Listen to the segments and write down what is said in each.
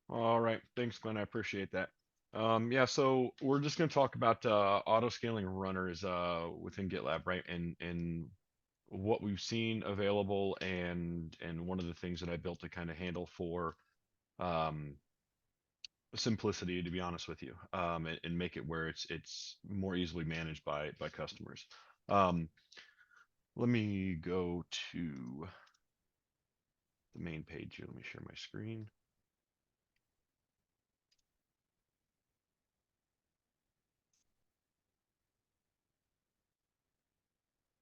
All right. Thanks, Glenn. I appreciate that. Yeah, so we're just going to talk about auto scaling runners within GitLab, right? And what we've seen available and one of the things that I built to kind of handle for um, simplicity, to be honest with you, and make it where it's more easily managed by customers. Um, Let me go to the main page here. Let me share my screen.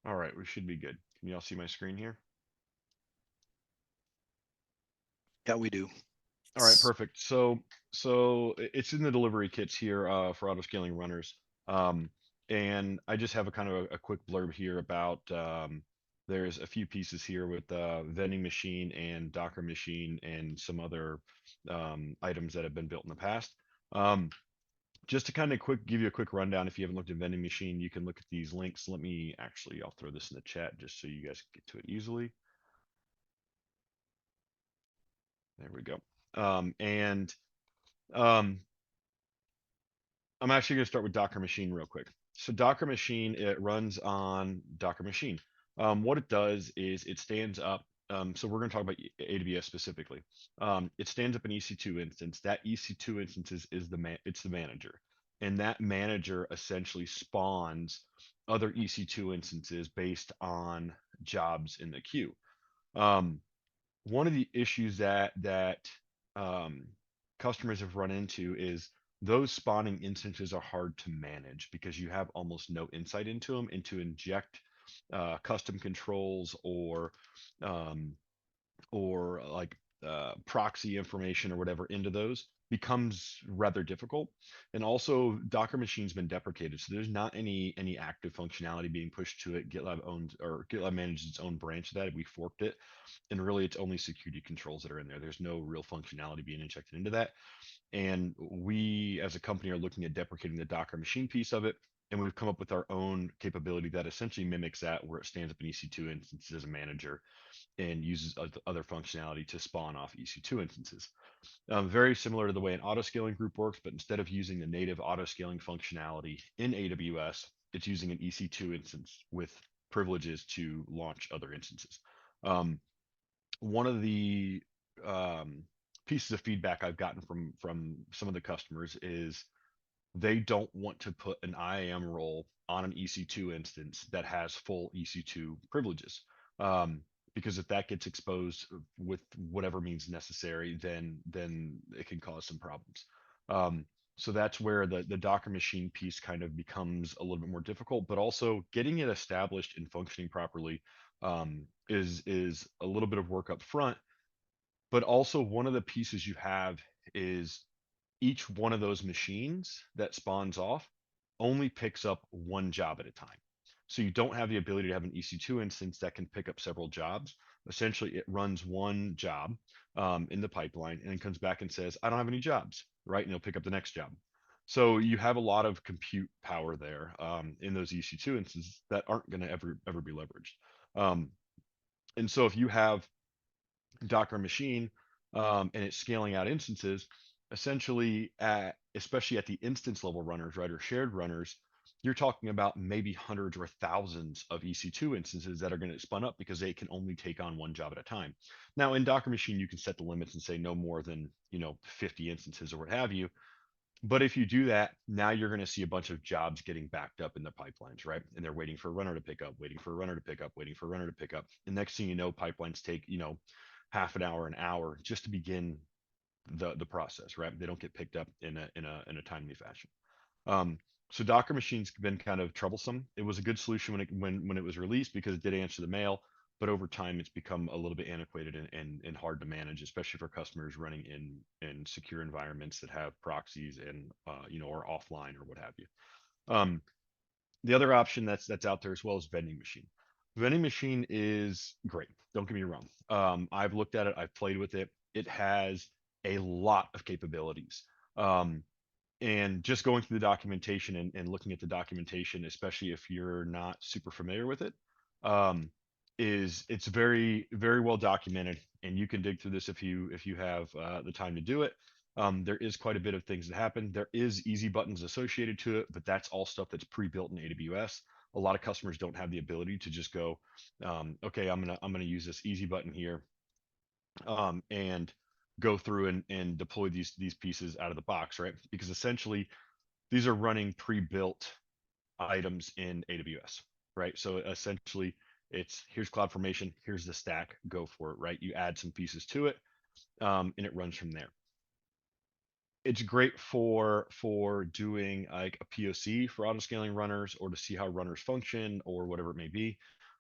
All right, we should be good. Can you all see my screen here? Yeah, we do. All right, perfect. So it's in the delivery kits here for auto scaling runners. And I just have a kind of a quick blurb here about there's a few pieces here with vending machine and Docker machine and some other items that have been built in the past. Um, just to kind of quick give you a quick rundown, if you haven't looked at vending machine, you can look at these links. Let me actually, I'll throw this in the chat just so you guys can get to it easily. There we go. And um, I'm actually going to start with Docker Machine real quick. So Docker Machine, it runs on Docker Machine. What it does is it stands up. So we're going to talk about AWS specifically. It stands up an EC2 instance. That EC2 instance is it's the manager, and that manager essentially spawns other EC2 instances based on jobs in the queue. Um, One of the issues that um, customers have run into is those spawning instances are hard to manage because you have almost no insight into them, and to inject custom controls um, or like proxy information or whatever into those becomes rather difficult. And also Docker machine's been deprecated, so there's not any active functionality being pushed to it. GitLab owns, or GitLab manages its own branch of that. We forked it, and really it's only security controls that are in there. There's no real functionality being injected into that. And we as a company are looking at deprecating the Docker machine piece of it. And we've come up with our own capability that essentially mimics that, where it stands up an EC2 instance as a manager and uses other functionality to spawn off EC2 instances. Very similar to the way an auto scaling group works, but instead of using the native auto scaling functionality in AWS, it's using an EC2 instance with privileges to launch other instances. Um, One of the um, pieces of feedback I've gotten from some of the customers is they don't want to put an IAM role on an EC2 instance that has full EC2 privileges. Um, because if that gets exposed with whatever means necessary, then it can cause some problems. Um, so that's where the Docker machine piece kind of becomes a little bit more difficult, but also getting it established and functioning properly is a little bit of work up front. But also one of the pieces you have is each one of those machines that spawns off only picks up one job at a time. So you don't have the ability to have an EC2 instance that can pick up several jobs. Essentially, it runs one job in the pipeline and then comes back and says, I don't have any jobs, right? And it'll pick up the next job. So you have a lot of compute power there in those EC2 instances that aren't going to ever be leveraged. Um, and so if you have Docker machine and it's scaling out instances, essentially especially at the instance level runners, right, or shared runners, you're talking about maybe hundreds or thousands of EC2 instances that are going to spun up because they can only take on one job at a time. Now in Docker machine, you can set the limits and say no more than 50 instances or what have you. But if you do that, now you're going to see a bunch of jobs getting backed up in the pipelines, right? And they're waiting for a runner to pick up, waiting for a runner to pick up, waiting for a runner to pick up. And next thing you know, pipelines take, half an hour just to begin the process, right? They don't get picked up in a timely fashion. Um, so Docker Machine's been kind of troublesome. It was a good solution when it was released because it did answer the mail, but over time it's become a little bit antiquated and hard to manage, especially for customers running in secure environments that have proxies and or offline or what have you. Um, the other option that's out there as well is vending machine. Vending machine is great. Don't get me wrong. I've looked at it. I've played with it. It has a lot of capabilities. Um, and just going through the documentation and looking at the documentation, especially if you're not super familiar with it, um, is it's very well documented, and you can dig through this if you have the time to do it. There is quite a bit of things that happen. There is easy buttons associated to it, but that's all stuff that's pre-built in AWS. A lot of customers don't have the ability to just go, okay, I'm gonna use this easy button here, and go through and deploy these pieces out of the box, right? Because essentially these are running pre-built items in AWS, right? So essentially it's here's CloudFormation, here's the stack, go for it, right? You add some pieces to it, and it runs from there. It's great for doing like a POC for auto scaling runners or to see how runners function or whatever it may be.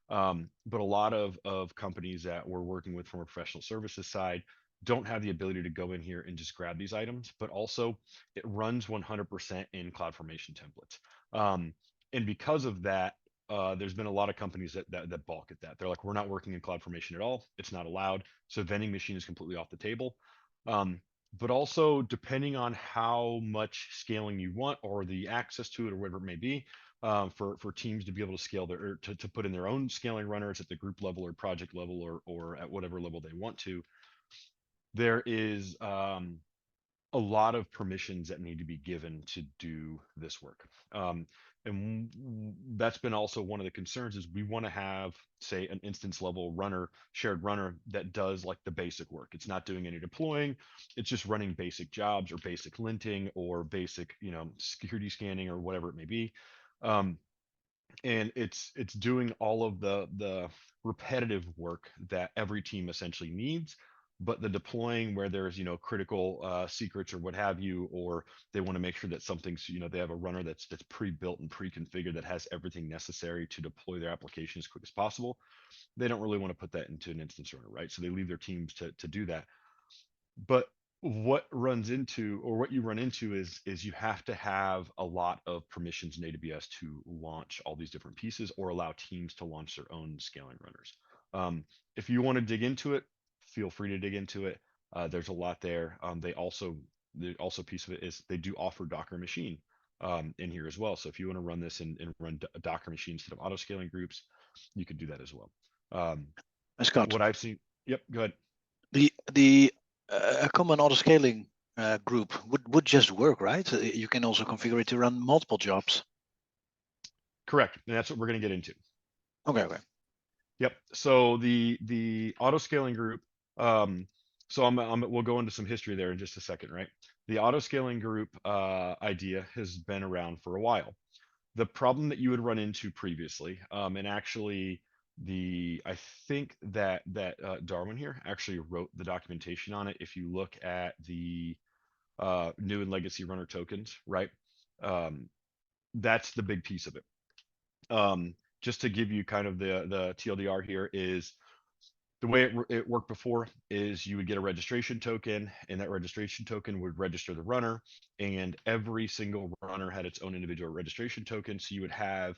But a lot of companies that we're working with from a professional services side don't have the ability to go in here and just grab these items, but also it runs 100% in CloudFormation templates. And because of that, there's been a lot of companies that balk at that. They're like, we're not working in CloudFormation at all. It's not allowed. So vending machine is completely off the table. But also depending on how much scaling you want or the access to it or whatever it may be, for teams to be able to scale their or to put in their own scaling runners at the group level or project level or at whatever level they want to, there is a lot of permissions that need to be given to do this work. And that's been also one of the concerns is we want to have, say, an instance level runner, shared runner that does like the basic work. It's not doing any deploying. It's just running basic jobs or basic linting or basic, security scanning or whatever it may be. Um, and it's doing all of the repetitive work that every team essentially needs, but the deploying where there's critical secrets or what have you, or they want to make sure that something's they have a runner that's pre-built and pre-configured that has everything necessary to deploy their application as quick as possible. They don't really want to put that into an instance runner, right? So they leave their teams to do that. But what runs into or what you run into is you have to have a lot of permissions in AWS to launch all these different pieces or allow teams to launch their own scaling runners. If you want to dig into it, feel free to dig into it. There's a lot there. The also piece of it is they do offer Docker machine in here as well. So if you want to run this and run a Docker machine instead of auto scaling groups, you could do that as well. Scott, What I've seen. Yep, go ahead. the common auto scaling group would just work, right? You can also configure it to run multiple jobs. Correct. And that's what we're going to get into. Okay. Yep. So the auto scaling group. So we'll go into some history there in just a second, right? The auto scaling group idea has been around for a while. The problem that you would run into previously, and actually I think that Darwin here actually wrote the documentation on it. If you look at the new and legacy runner tokens, right? Um, that's the big piece of it. Just to give you kind of the TLDR here is the way it worked before is you would get a registration token, and that registration token would register the runner, and every single runner had its own individual registration token. So you would have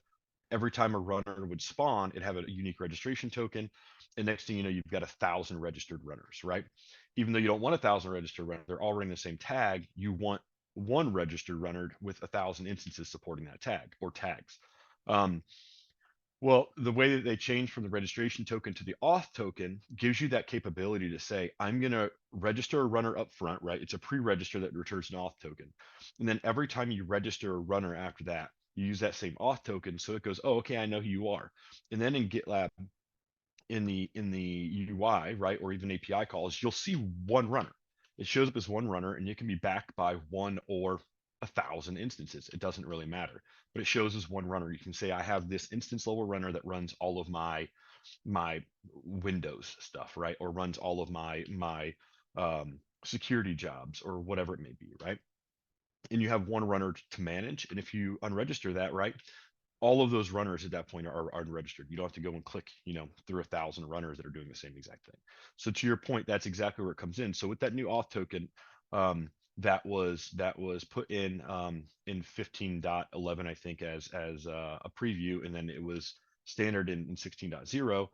every time a runner would spawn, it'd have a unique registration token, and next thing you know, you've got 1,000 registered runners, right? Even though you don't want 1,000 registered runners, they're all running the same tag. You want one registered runner with 1,000 instances supporting that tag or tags. Um, well, the way that they changed from the registration token to the auth token gives you that capability to say, I'm going to register a runner up front, right? It's a pre-register that returns an auth token. And then every time you register a runner after that, you use that same auth token. So it goes, oh, okay, I know who you are. And then in GitLab, in the UI, right, or even API calls, you'll see one runner. It shows up as one runner, and it can be backed by one or 1,000 instances. It doesn't really matter, but it shows as one runner. You can say I have this instance level runner that runs all of my Windows stuff, right, or runs all of my security jobs or whatever it may be, right? And you have one runner to manage. And if you unregister that, right, all of those runners at that point are unregistered. You don't have to go and click, through 1,000 runners that are doing the same exact thing. So to your point, that's exactly where it comes in. So with that new auth token, that was put in 15.11, I think, as a preview, and then it was standard in 16.0.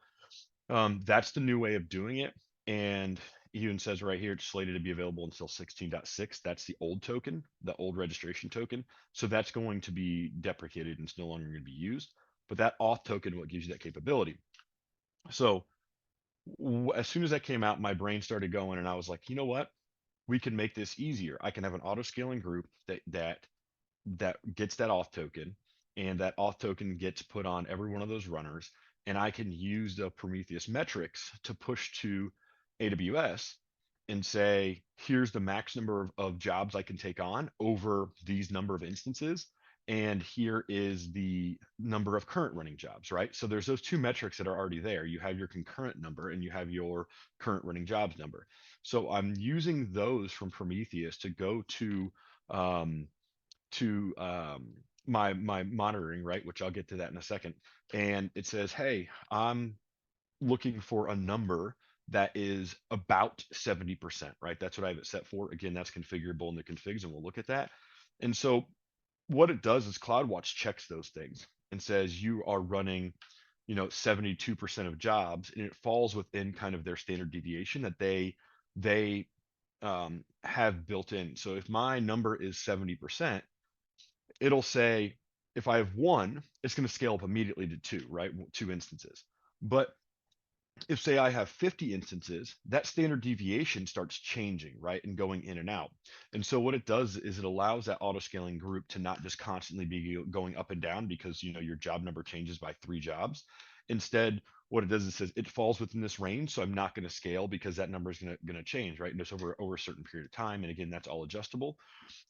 That's the new way of doing it. And it even says right here, it's slated to be available until 16.6. That's the old token, the old registration token. So that's going to be deprecated and it's no longer going to be used. But that auth token, what gives you that capability. So as soon as that came out, my brain started going and I was like, you know what? we can make this easier. I can have an auto scaling group that gets that auth token, and that auth token gets put on every one of those runners, and I can use the Prometheus metrics to push to AWS and say, here's the max number of jobs I can take on over these number of instances, and here is the number of current running jobs, right? So there's those two metrics that are already there. You have your concurrent number and you have your current running jobs number. So I'm using those from Prometheus to go um, to my monitoring, right, which I'll get to that in a second. And it says, hey, I'm looking for a number that is about 70%, right? That's what I have it set for. Again, that's configurable in the configs, and we'll look at that. And so what it does is CloudWatch checks those things and says you are running, 72% of jobs, and it falls within kind of their standard deviation that they have built in. So if my number is 70%, it'll say if I have one, it's going to scale up immediately to two, right? Two instances. But if say I have 50 instances, that standard deviation starts changing, right? And going in and out. And so what it does is it allows that auto scaling group to not just constantly be going up and down because your job number changes by 3 jobs. Instead, what it does is it says it falls within this range, so I'm not going to scale because that number is going to change, right? And it's over a certain period of time. And again, that's all adjustable.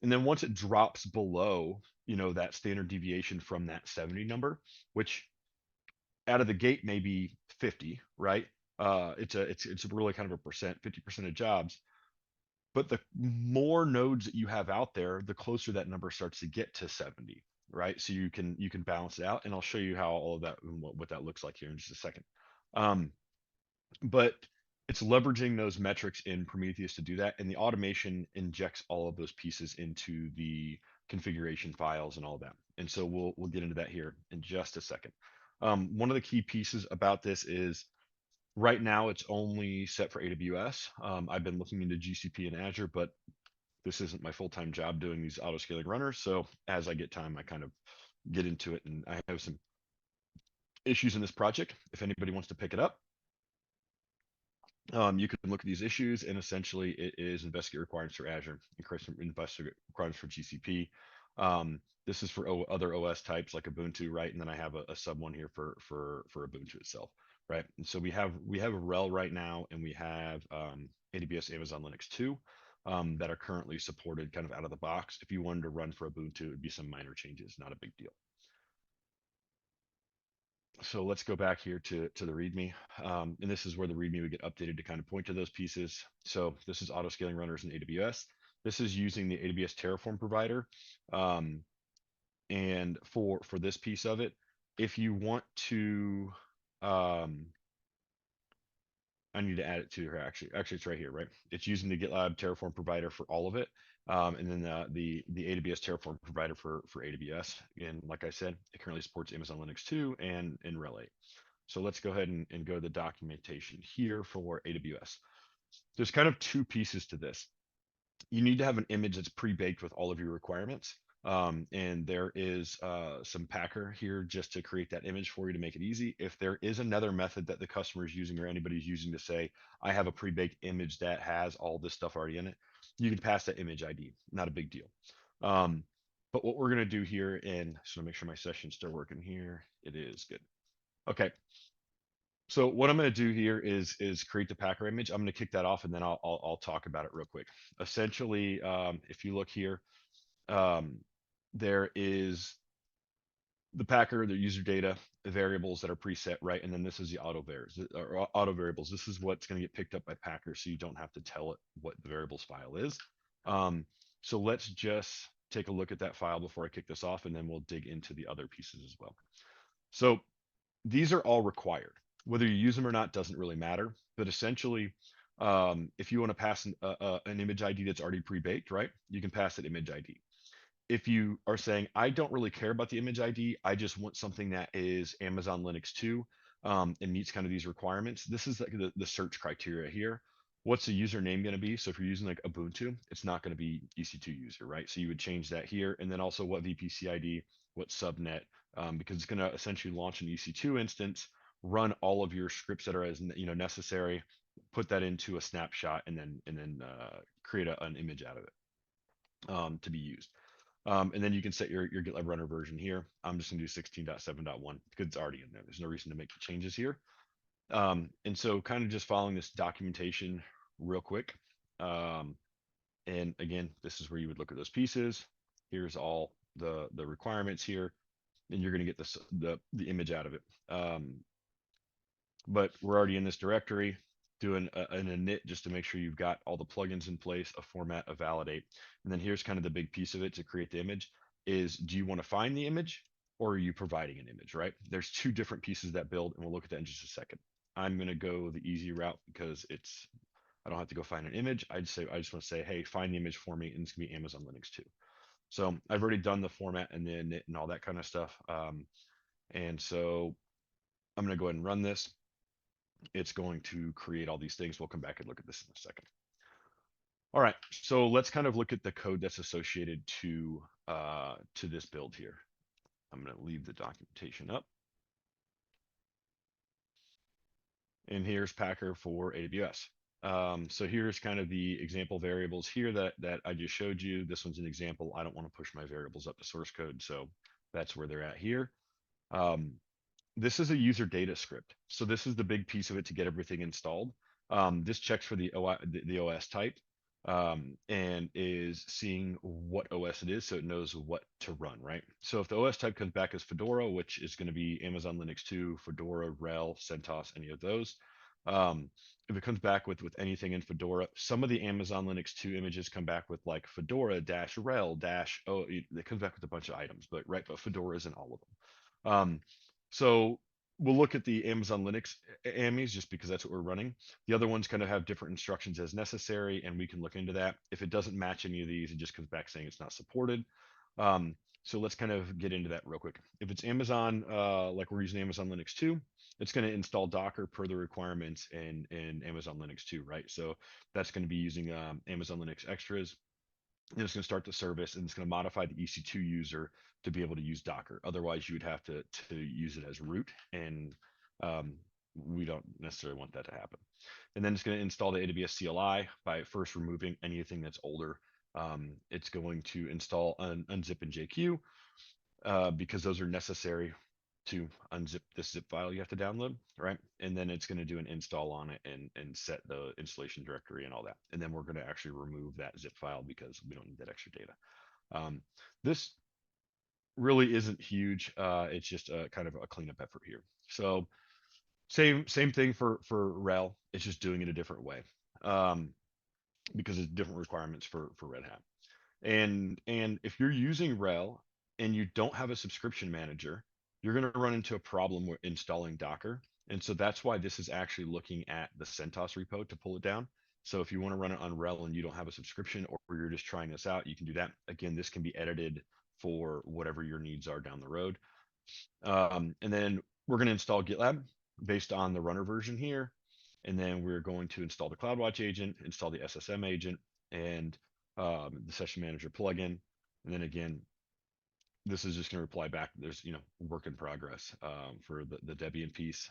And then once it drops below, that standard deviation from that 70 number, which out of the gate may be 50, right? It's really kind of a percent, 50% of jobs. But the more nodes that you have out there, the closer that number starts to get to 70, right? So you can balance it out, and I'll show you how all of that and what that looks like here in just a second. Um, but it's leveraging those metrics in Prometheus to do that, and the automation injects all of those pieces into the configuration files and all that. And so we'll get into that here in just a second. One of the key pieces about this is right now it's only set for AWS. I've been looking into GCP and Azure, but this isn't my full-time job doing these auto scaling runners. So as I get time, I kind of get into it, and I have some issues in this project. If anybody wants to pick it up, you can look at these issues, and essentially it is investigate requirements for Azure, investigate requirements for GCP. This is for other OS types like Ubuntu, right? And then I have a sub one here for Ubuntu itself, right? And so we have RHEL right now, and we have AWS Amazon Linux 2 that are currently supported kind of out of the box. If you wanted to run for Ubuntu, it would be some minor changes, not a big deal. So let's go back here to the README. And this is where the README would get updated to kind of point to those pieces. So this is auto scaling runners in AWS. This is using the AWS Terraform provider. And for this piece of it, if you want to, I need to add it to her actually. Actually, it's right here, right? It's using the GitLab Terraform provider for all of it. And then the AWS Terraform provider for AWS. And like I said, it currently supports Amazon Linux 2 and RHEL 8. So let's go ahead and go to the documentation here for AWS. There's kind of two pieces to this. You need to have an image that's pre-baked with all of your requirements. And there is some Packer here just to create that image for you to make it easy. If there is another method that the customer is using or anybody's using to say, I have a pre-baked image that has all this stuff already in it, you can pass that image ID, not a big deal. But what we're going to do here, and so make sure my session's still working here. It is good. Okay. So what I'm going to do here is create the Packer image. I'm going to kick that off, and then I'll talk about it real quick. Essentially, if you look here, um, there is the Packer, the user data, the variables that are preset, right? And then this is the auto variables. This is what's going to get picked up by Packer, so you don't have to tell it what the variables file is. So let's just take a look at that file before I kick this off, and then we'll dig into the other pieces as well. So these are all required. Whether you use them or not doesn't really matter. But essentially, if you want to pass an image ID that's already pre-baked, right? You can pass that image ID. If you are saying, I don't really care about the image ID, I just want something that is Amazon Linux 2 and meets kind of these requirements, this is like the search criteria here. What's the username going to be? So if you're using like Ubuntu, it's not going to be EC2 user, right? So you would change that here. And then also what VPC ID, what subnet, because it's going to essentially launch an EC2 instance, run all of your scripts that are as necessary, put that into a snapshot, and then create an image out of it to be used. And then you can set your GitLab runner version here. I'm just gonna do 16.7.1 because it's already in there. There's no reason to make the changes here. And so kind of just following this documentation real quick. And again, this is where you would look at those pieces. Here's all the requirements here, and you're gonna get the image out of it. But we're already in this directory doing an init just to make sure you've got all the plugins in place, a format, a validate. And then here's kind of the big piece of it to create the image is, do you want to find the image or are you providing an image, right? There's two different pieces that build, and we'll look at that in just a second. I'm going to go the easy route because I don't have to go find an image. I just want to say, hey, find the image for me, and it's going to be Amazon Linux 2. So I've already done the format and the init and all that kind of stuff. And so I'm going to go ahead and run this. It's going to create all these things. We'll come back and look at this in a second. All right, so let's kind of look at the code that's associated to this build here. I'm going to leave the documentation up. And here's Packer for AWS. So here's kind of the example variables here that I just showed you. This one's an example. I don't want to push my variables up to source code, so that's where they're at here. This is a user data script. So this is the big piece of it to get everything installed. This checks for the OS type and is seeing what OS it is, so it knows what to run, right? So if the OS type comes back as Fedora, which is going to be Amazon Linux 2, Fedora, RHEL, CentOS, any of those. If it comes back with anything in Fedora, some of the Amazon Linux 2 images come back with like Fedora dash RHEL dash, oh, it comes back with a bunch of items, but Fedora isn't all of them. So we'll look at the Amazon Linux AMIs just because that's what we're running. The other ones kind of have different instructions as necessary, and we can look into that. If it doesn't match any of these, it just comes back saying it's not supported. So let's kind of get into that real quick. If it's Amazon, like we're using Amazon Linux 2, it's going to install Docker per the requirements in Amazon Linux 2, right? So that's going to be using Amazon Linux extras, and it's going to start the service, and it's going to modify the EC2 user to be able to use Docker. Otherwise, you would have to use it as root, and we don't necessarily want that to happen. And then it's going to install the AWS CLI by first removing anything that's older. It's going to install unzip and JQ because those are necessary to unzip this zip file you have to download, right? And then it's going to do an install on it and set the installation directory and all that. And then we're going to actually remove that zip file because we don't need that extra data. This really isn't huge. It's just a kind of a cleanup effort here. So same thing for RHEL. It's just doing it a different way because it's different requirements for Red Hat. And if you're using RHEL and you don't have a subscription manager, you're going to run into a problem with installing Docker. And so that's why this is actually looking at the CentOS repo to pull it down. So if you want to run it on RHEL and you don't have a subscription, or you're just trying this out, you can do that. Again, this can be edited for whatever your needs are down the road. And then we're going to install GitLab based on the runner version here. And then we're going to install the CloudWatch agent, install the SSM agent, and the session manager plugin. And then again, this is just going to reply back. There's, work in progress for the Debian piece.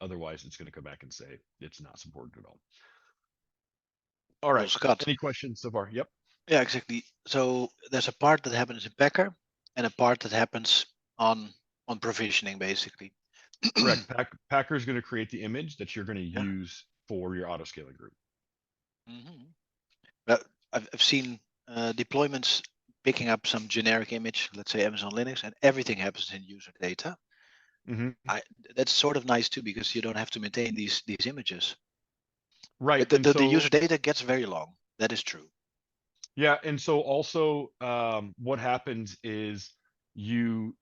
Otherwise, it's going to come back and say it's not supported at all. All right. Scott. Any questions so far? Yep. Yeah, exactly. So there's a part that happens in Packer and a part that happens on provisioning, basically. Correct. Packer is going to create the image that you're going to Yeah. use for your auto scaling group. But I've seen deployments picking up some generic image, let's say Amazon Linux, and everything happens in user data. That's sort of nice too, because you don't have to maintain these images. Right. But the user data gets very long. That is true. Yeah, and so also what happens is you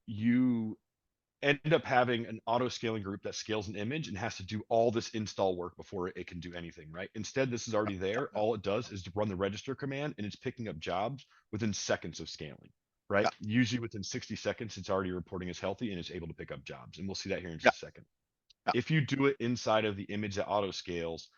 end up having an auto scaling group that scales an image and has to do all this install work before it can do anything, right? Instead, this is already there. All it does is to run the register command, and it's picking up jobs within seconds of scaling, right? Usually within 60 seconds, it's already reporting as healthy and it's able to pick up jobs. And we'll see that here in just a second. If you do it inside of the image that auto scales,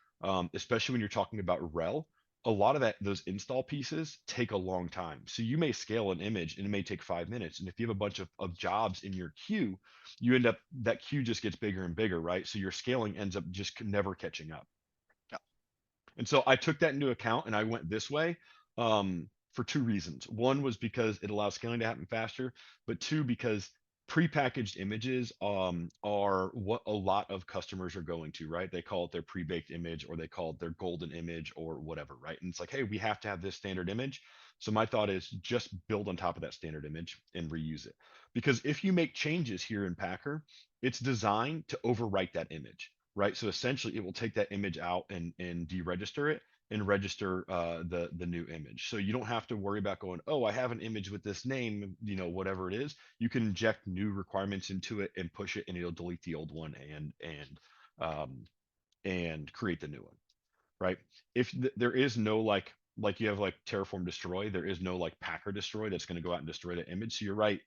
especially when you're talking about RHEL, a lot of those install pieces take a long time. So you may scale an image and it may take 5 minutes. And if you have a bunch of jobs in your queue, that queue just gets bigger and bigger, right? So your scaling ends up just never catching up. And so I took that into account and I went this way for two reasons. One was because it allows scaling to happen faster, but two, because prepackaged images are what a lot of customers are going to, right? They call it their pre-baked image, or they call it their golden image, or whatever, right? And it's like, hey, we have to have this standard image. So my thought is just build on top of that standard image and reuse it. Because if you make changes here in Packer, it's designed to overwrite that image, right? So essentially it will take that image out and deregister it and register the new image. So you don't have to worry about going, oh, I have an image with this name, whatever it is. You can inject new requirements into it and push it, and it'll delete the old one and create the new one, right? If there is no like you have like Terraform destroy, there is no like Packer destroy that's going to go out and destroy the image. So you're right.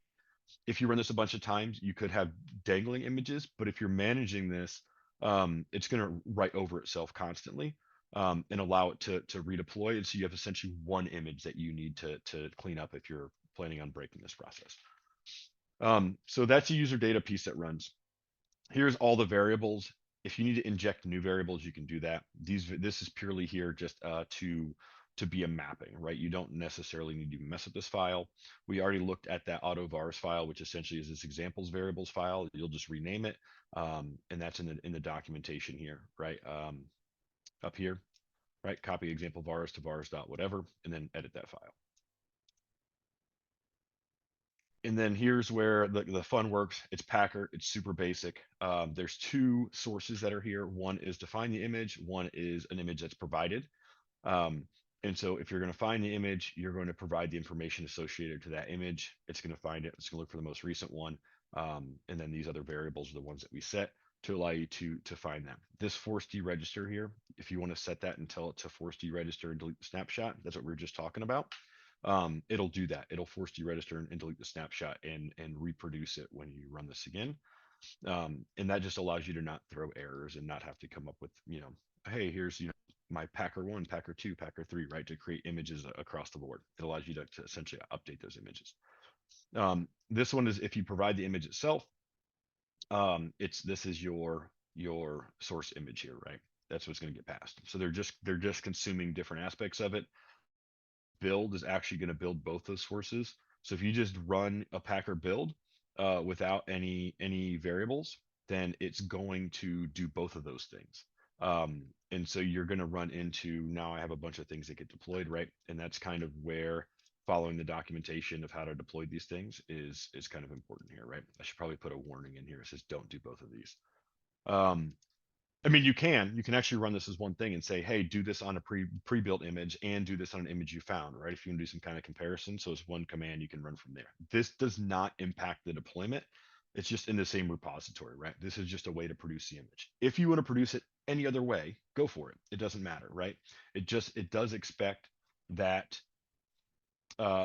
If you run this a bunch of times, you could have dangling images, but if you're managing this, it's going to write over itself constantly and allow it to redeploy. And so you have essentially one image that you need to clean up if you're planning on breaking this process. So that's a user data piece that runs. Here's all the variables. If you need to inject new variables, you can do that. This is purely here just to be a mapping, right? You don't necessarily need to mess with this file. We already looked at that auto-vars file, which essentially is this examples variables file. You'll just rename it, and that's in the documentation here, right? Up here, right? Copy example vars to vars dot whatever, and then edit that file. And then here's where the fun works. It's Packer. It's super basic. There's two sources that are here. One is to find the image. One is an image that's provided. Um, and so if you're going to find the image, you're going to provide the information associated to that image. It's going to find it. It's going to look for the most recent one. And then these other variables are the ones that we set to allow you to find them. This force deregister here, if you want to set that and tell it to force deregister and delete the snapshot, that's what we were just talking about. It'll do that. It'll force deregister and delete the snapshot and reproduce it when you run this again. And that just allows you to not throw errors and not have to come up with, hey, here's, my Packer 1, Packer 2, Packer 3, right, to create images across the board. It allows you to essentially update those images. This one is if you provide the image itself, this is your source image here, right? That's what's going to get passed. So they're just consuming different aspects of it. Build is actually going to build both those sources. So if you just run a Packer build without any variables, then it's going to do both of those things. And so you're going to run into, now I have a bunch of things that get deployed, right? And that's kind of where following the documentation of how to deploy these things is kind of important here, right? I should probably put a warning in here. It says don't do both of these. I mean, you can actually run this as one thing and say, hey, do this on a pre-built image and do this on an image you found, right? If you can do some kind of comparison. So it's one command you can run from there. This does not impact the deployment. It's just in the same repository, right? This is just a way to produce the image. If you want to produce it any other way, go for it. It doesn't matter, right? It does expect that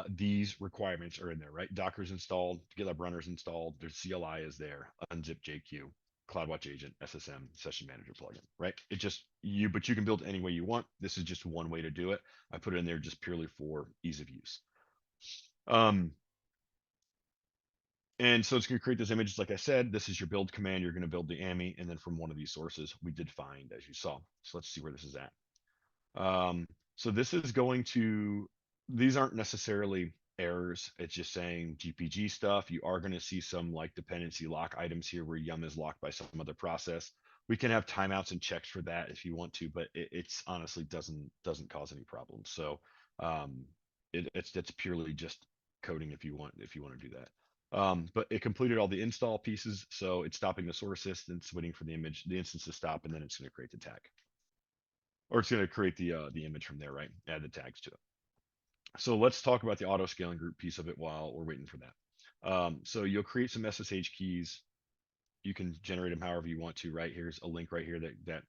these requirements are in there, right? Docker's installed, GitLab runner's installed, there's CLI is there, unzip JQ, CloudWatch agent, SSM, session manager plugin, right? It just but you can build any way you want. This is just one way to do it. I put it in there just purely for ease of use. And so it's going to create this image. Like I said, this is your build command. You're going to build the AMI, and then from one of these sources, we did find, as you saw. So let's see where this is at. So this is going to, these aren't necessarily errors. It's just saying GPG stuff. You are going to see some like dependency lock items here where yum is locked by some other process. We can have timeouts and checks for that if you want to, but it's honestly doesn't cause any problems. So it's purely just coding if you want to do that. But it completed all the install pieces, so it's stopping the source instance, waiting for the instance to stop, and then it's going to create the tag, or it's going to create the image from there, right? Add the tags to it. So let's talk about the auto scaling group piece of it while we're waiting for that. So you'll create some SSH keys. You can generate them however you want to, right? Here's a link right here that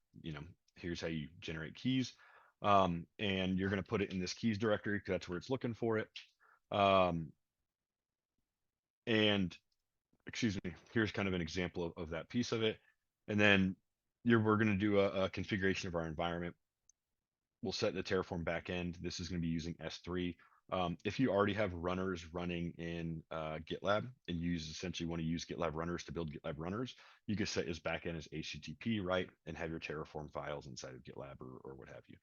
here's how you generate keys. And you're going to put it in this keys directory because that's where it's looking for it. And excuse me, here's kind of an example of that piece of it. And then we're going to do a configuration of our environment. We'll set the Terraform backend. This is going to be using S3. If you already have runners running in GitLab and you essentially want to use GitLab runners to build GitLab runners, you can set his backend as HTTP, right, and have your Terraform files inside of GitLab or what have you.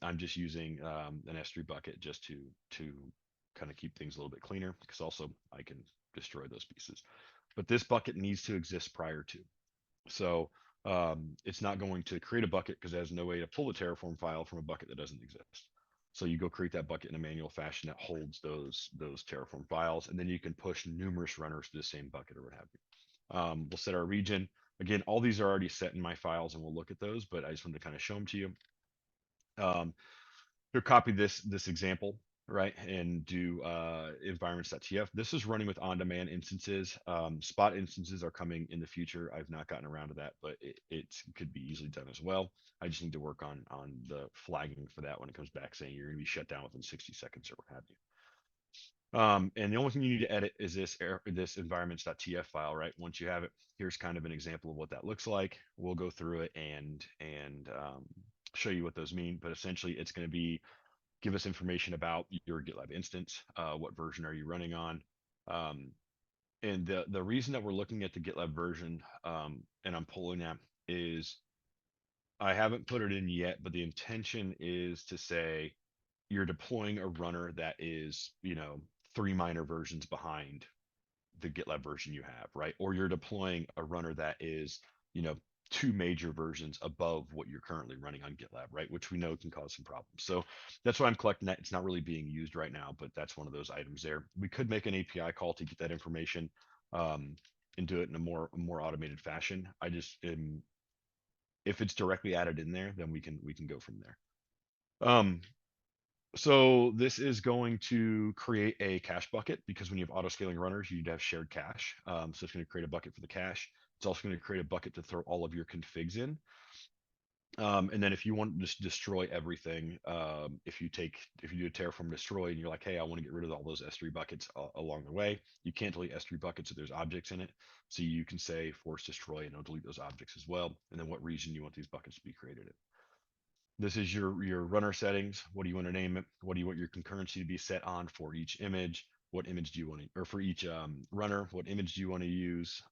I'm just using an S3 bucket just to kind of keep things a little bit cleaner because also I can destroy those pieces. But this bucket needs to exist prior to. So it's not going to create a bucket because it has no way to pull a Terraform file from a bucket that doesn't exist. So you go create that bucket in a manual fashion that holds those Terraform files, and then you can push numerous runners to the same bucket or what have you. We'll set our region. Again, all these are already set in my files, and we'll look at those. But I just wanted to kind of show them to you. Um, Here, copy this example, right, and do environments.tf. This is running with on-demand instances. Spot instances are coming in the future. I've not gotten around to that, but it could be easily done as well. I just need to work on the flagging for that when it comes back saying you're going to be shut down within 60 seconds or what have you. And the only thing you need to edit is this environments.tf file, right? Once you have it, here's kind of an example of what that looks like. We'll go through it and show you what those mean. But essentially, it's going to be give us information about your GitLab instance. What version are you running on? Um, and the reason that we're looking at the GitLab version and I'm pulling that is I haven't put it in yet, but the intention is to say you're deploying a runner that is, 3 minor versions behind the GitLab version you have, right? Or you're deploying a runner that is, you know, 2 major versions above what you're currently running on GitLab, right? Which we know can cause some problems. So that's why I'm collecting that. It's not really being used right now, but that's one of those items there. We could make an API call to get that information um, and do it in a more automated fashion. I just if it's directly added in there, then we can go from there. So this is going to create a cache bucket because when you have auto scaling runners, you need to have shared cache. So it's going to create a bucket for the cache. It's also going to create a bucket to throw all of your configs in. And then if you want to just destroy everything, if you do a Terraform destroy and you're like, hey, I want to get rid of all those S3 buckets along the way, you can't delete S3 buckets if there's objects in it. So you can say force destroy and it'll delete those objects as well. And then what region you want these buckets to be created in. This is your runner settings. What do you want to name it? What do you want your concurrency to be set on for each image? What image do you want to, or for each runner, what image do you want to use?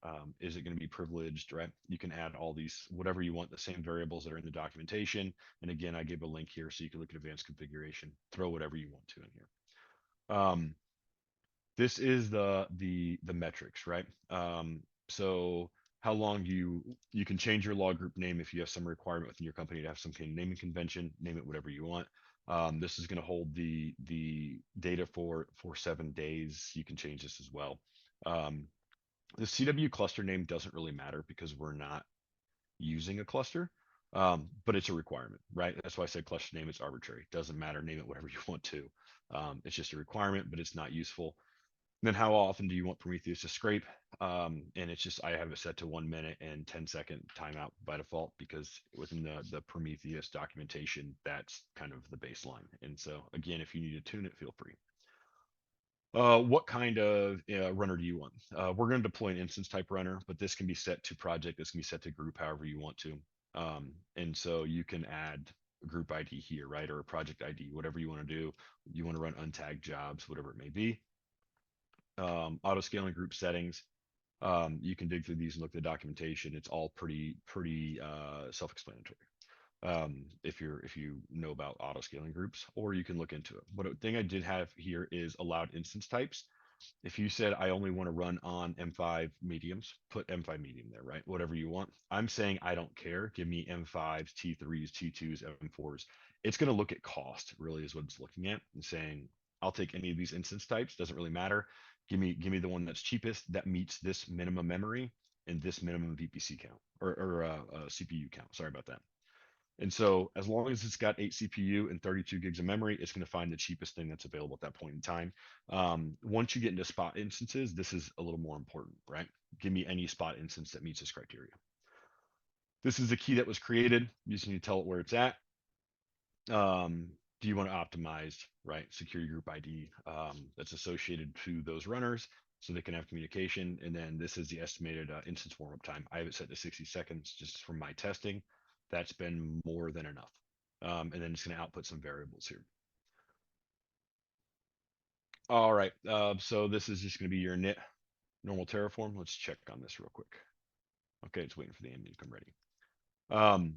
Is it going to be privileged, right? You can add all these, whatever you want, the same variables that are in the documentation. And again, I gave a link here so you can look at advanced configuration, throw whatever you want to in here. This is the metrics, right? So how long you can change your log group name if you have some requirement within your company to have some kind of naming convention, name it whatever you want. This is going to hold the data for 7 days. You can change this as well. The CW cluster name doesn't really matter because we're not using a cluster, but it's a requirement, right? That's why I said cluster name is arbitrary. Doesn't matter, name it whatever you want to. It's just a requirement, but it's not useful. Then how often do you want Prometheus to scrape? And it's just I have it set to 1 minute and 10-second timeout by default because within the Prometheus documentation, that's kind of the baseline. And so again, if you need to tune it, feel free. What kind of runner do you want? We're going to deploy an instance type runner, but this can be set to project. This can be set to group, however you want to. And so you can add a group ID here, right? Or a project ID, whatever you want to do. You want to run untagged jobs, whatever it may be. Auto scaling group settings. You can dig through these and look at the documentation. It's all pretty self-explanatory. If you know about auto scaling groups, or you can look into it. But a thing I did have here is allowed instance types. If you said I only want to run on M5 mediums, put M5 medium there, right? Whatever you want. I'm saying I don't care. Give me M5s, T3s, T2s, M4s. It's going to look at cost, really, is what it's looking at and saying I'll take any of these instance types. Doesn't really matter. Give me the one that's cheapest that meets this minimum memory and this minimum VPC count or CPU count. Sorry about that. And so as long as it's got 8 CPU and 32 gigs of memory, it's going to find the cheapest thing that's available at that point in time. Once you get into spot instances, this is a little more important, right? Give me any spot instance that meets this criteria. This is the key that was created. You just need to tell it where it's at. Do you want to optimize, right? Security group ID that's associated to those runners so they can have communication. And then this is the estimated instance warm-up time. I have it set to 60 seconds just from my testing. That's been more than enough. And then it's going to output some variables here. All right. So this is just going to be your init normal Terraform. Let's check on this real quick. Okay, it's waiting for the ambient to come ready. Um,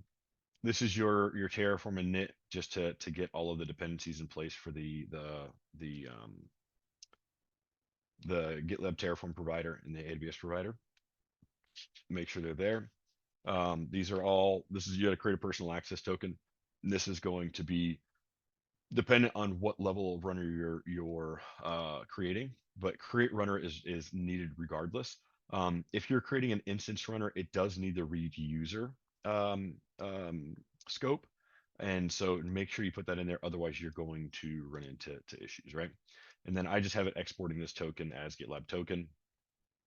this is your Terraform init just to get all of the dependencies in place for the GitLab Terraform provider and the AWS provider. Make sure they're there. These are all. This is you got to create a personal access token. And this is going to be dependent on what level of runner you're creating, but create runner is needed regardless. If you're creating an instance runner, it does need the read user um, um, scope, and so make sure you put that in there. Otherwise, you're going to run into issues, right? And then I just have it exporting this token as GitLab token.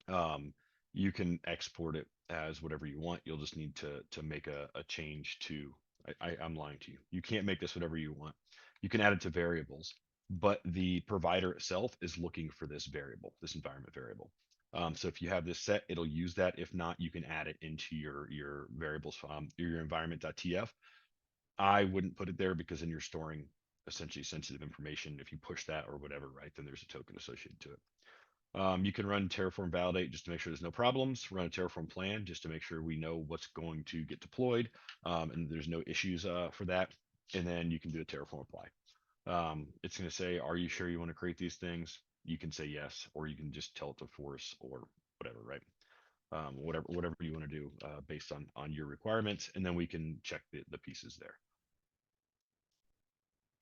um, you can export it as whatever you want. You'll just need to make a change to. I'm lying to you. You can't make this whatever you want. You can add it to variables, but the provider itself is looking for this variable, this environment variable. So if you have this set, it'll use that. If not, you can add it into your variables, your environment.tf. I wouldn't put it there because then you're storing essentially sensitive information. If you push that or whatever, right, then there's a token associated to it. You can run Terraform validate just to make sure there's no problems. Run a Terraform plan just to make sure we know what's going to get deployed and there's no issues for that. And then you can do a Terraform apply. It's going to say, are you sure you want to create these things? You can say yes, or you can just tell it to force or whatever, right? Whatever you want to do based on your requirements, and then we can check the pieces there.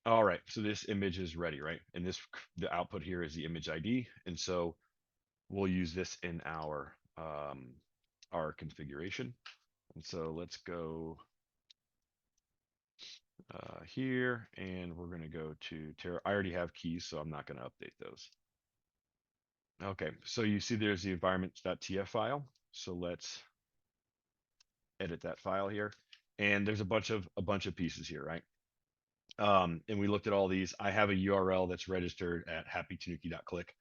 All right, so this image is ready, right? And this the output here is the image ID, and so we'll use this in our configuration. And so let's go here, and we're going to go to Terra. I already have keys, so I'm not going to update those. Okay, so you see there's the environments.tf file. So let's edit that file here. And there's a bunch of pieces here, right? And we looked at all these. I have a URL that's registered at happytanuki.click.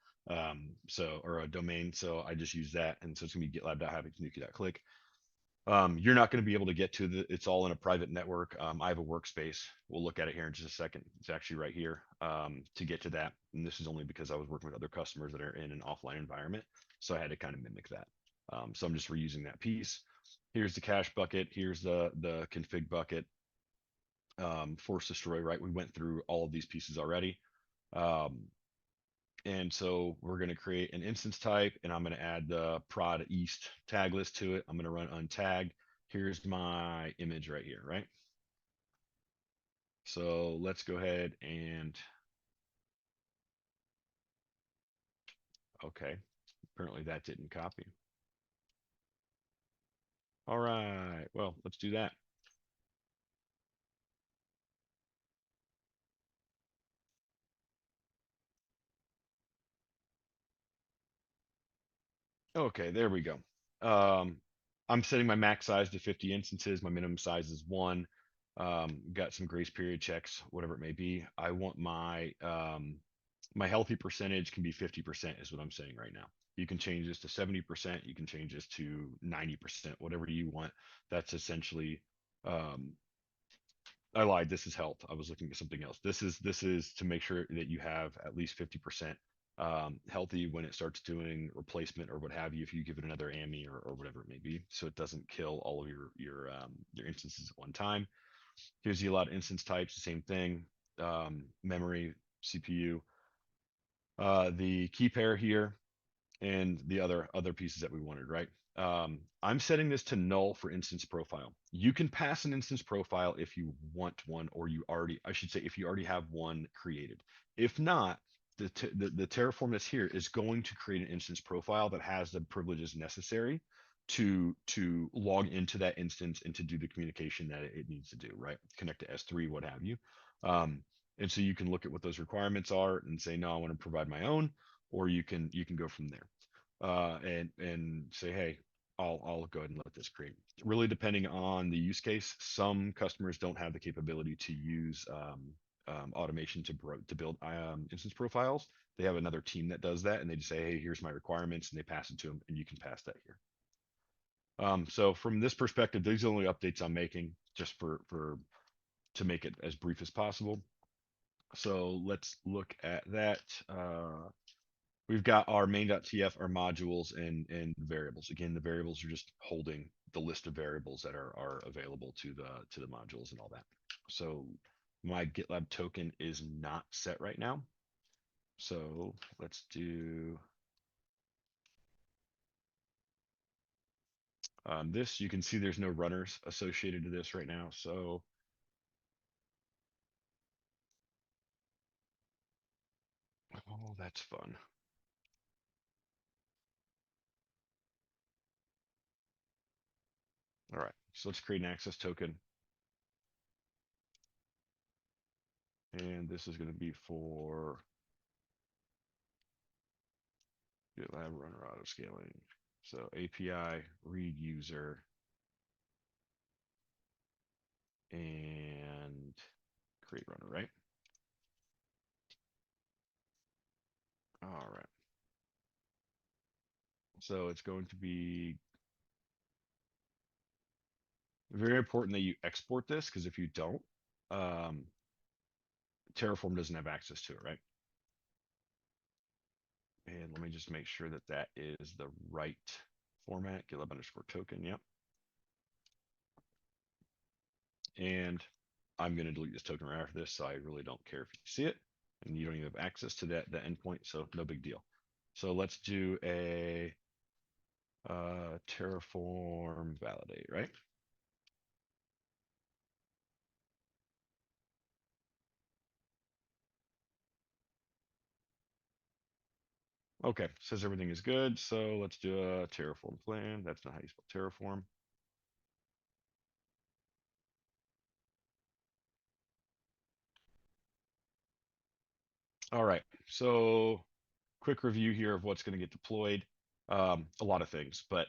So or a domain. So I just use that. And so it's gonna be gitlab.happytanuki.click. You're not going to be able to get to it's all in a private network. I have a workspace. We'll look at it here in just a second. It's actually right here to get to that. And this is only because I was working with other customers that are in an offline environment. So I had to kind of mimic that. So I'm just reusing that piece. Here's the cache bucket. Here's the config bucket. Force destroy, right? We went through all of these pieces already. Um, and so we're going to create an instance type, and I'm going to add the prod east tag list to it. I'm going to run untagged. Here's my image right here, right? So let's go ahead and, okay, apparently that didn't copy. All right, well, let's do that. Okay, there we go. Um, I'm setting my max size to 50 instances. My minimum size is one. Got some grace period checks, whatever it may be. I want my healthy percentage can be 50% is what I'm saying right now. You can change this to 70%. You can change this to 90%, whatever you want. That's essentially, um, I lied. This is health. I was looking at something else. This is to make sure that you have at least 50% healthy when it starts doing replacement or what have you. If you give it another AMI or whatever it may be, so it doesn't kill all of your instances at one time. Gives you a lot of instance types. The same thing. Memory, CPU, the key pair here, and the other pieces that we wanted, right? I'm setting this to null for instance profile. You can pass an instance profile if you want one, or I should say, if you already have one created. If not, the Terraform that's here is going to create an instance profile that has the privileges necessary to log into that instance and to do the communication that it needs to do, right? Connect to S3, what have you. Um, and so you can look at what those requirements are and say, no, I want to provide my own, or you can go from there and say, hey, I'll go ahead and let this create. Really, depending on the use case, some customers don't have the capability to use automation to build instance profiles. They have another team that does that, and they just say, hey, here's my requirements, and they pass it to them, and you can pass that here. So from this perspective, these are the only updates I'm making, just to make it as brief as possible. So let's look at that. We've got our main.tf, our modules, and variables. Again, the variables are just holding the list of variables that are available to the modules and all that. So my GitLab token is not set right now. So let's do this. You can see there's no runners associated to this right now. So oh, that's fun. All right, so let's create an access token. And this is going to be for GitLab runner auto scaling. So API read user and create runner, right? All right. So it's going to be very important that you export this, because if you don't, um, Terraform doesn't have access to it, right? And let me just make sure that that is the right format, GitLab underscore token. Yep. And I'm going to delete this token right after this, so I really don't care if you see it, and you don't even have access to that endpoint, so no big deal. So let's do a Terraform validate, right? Okay, says everything is good, so let's do a Terraform plan. That's not how you spell Terraform. All right, so quick review here of what's going to get deployed. A lot of things, but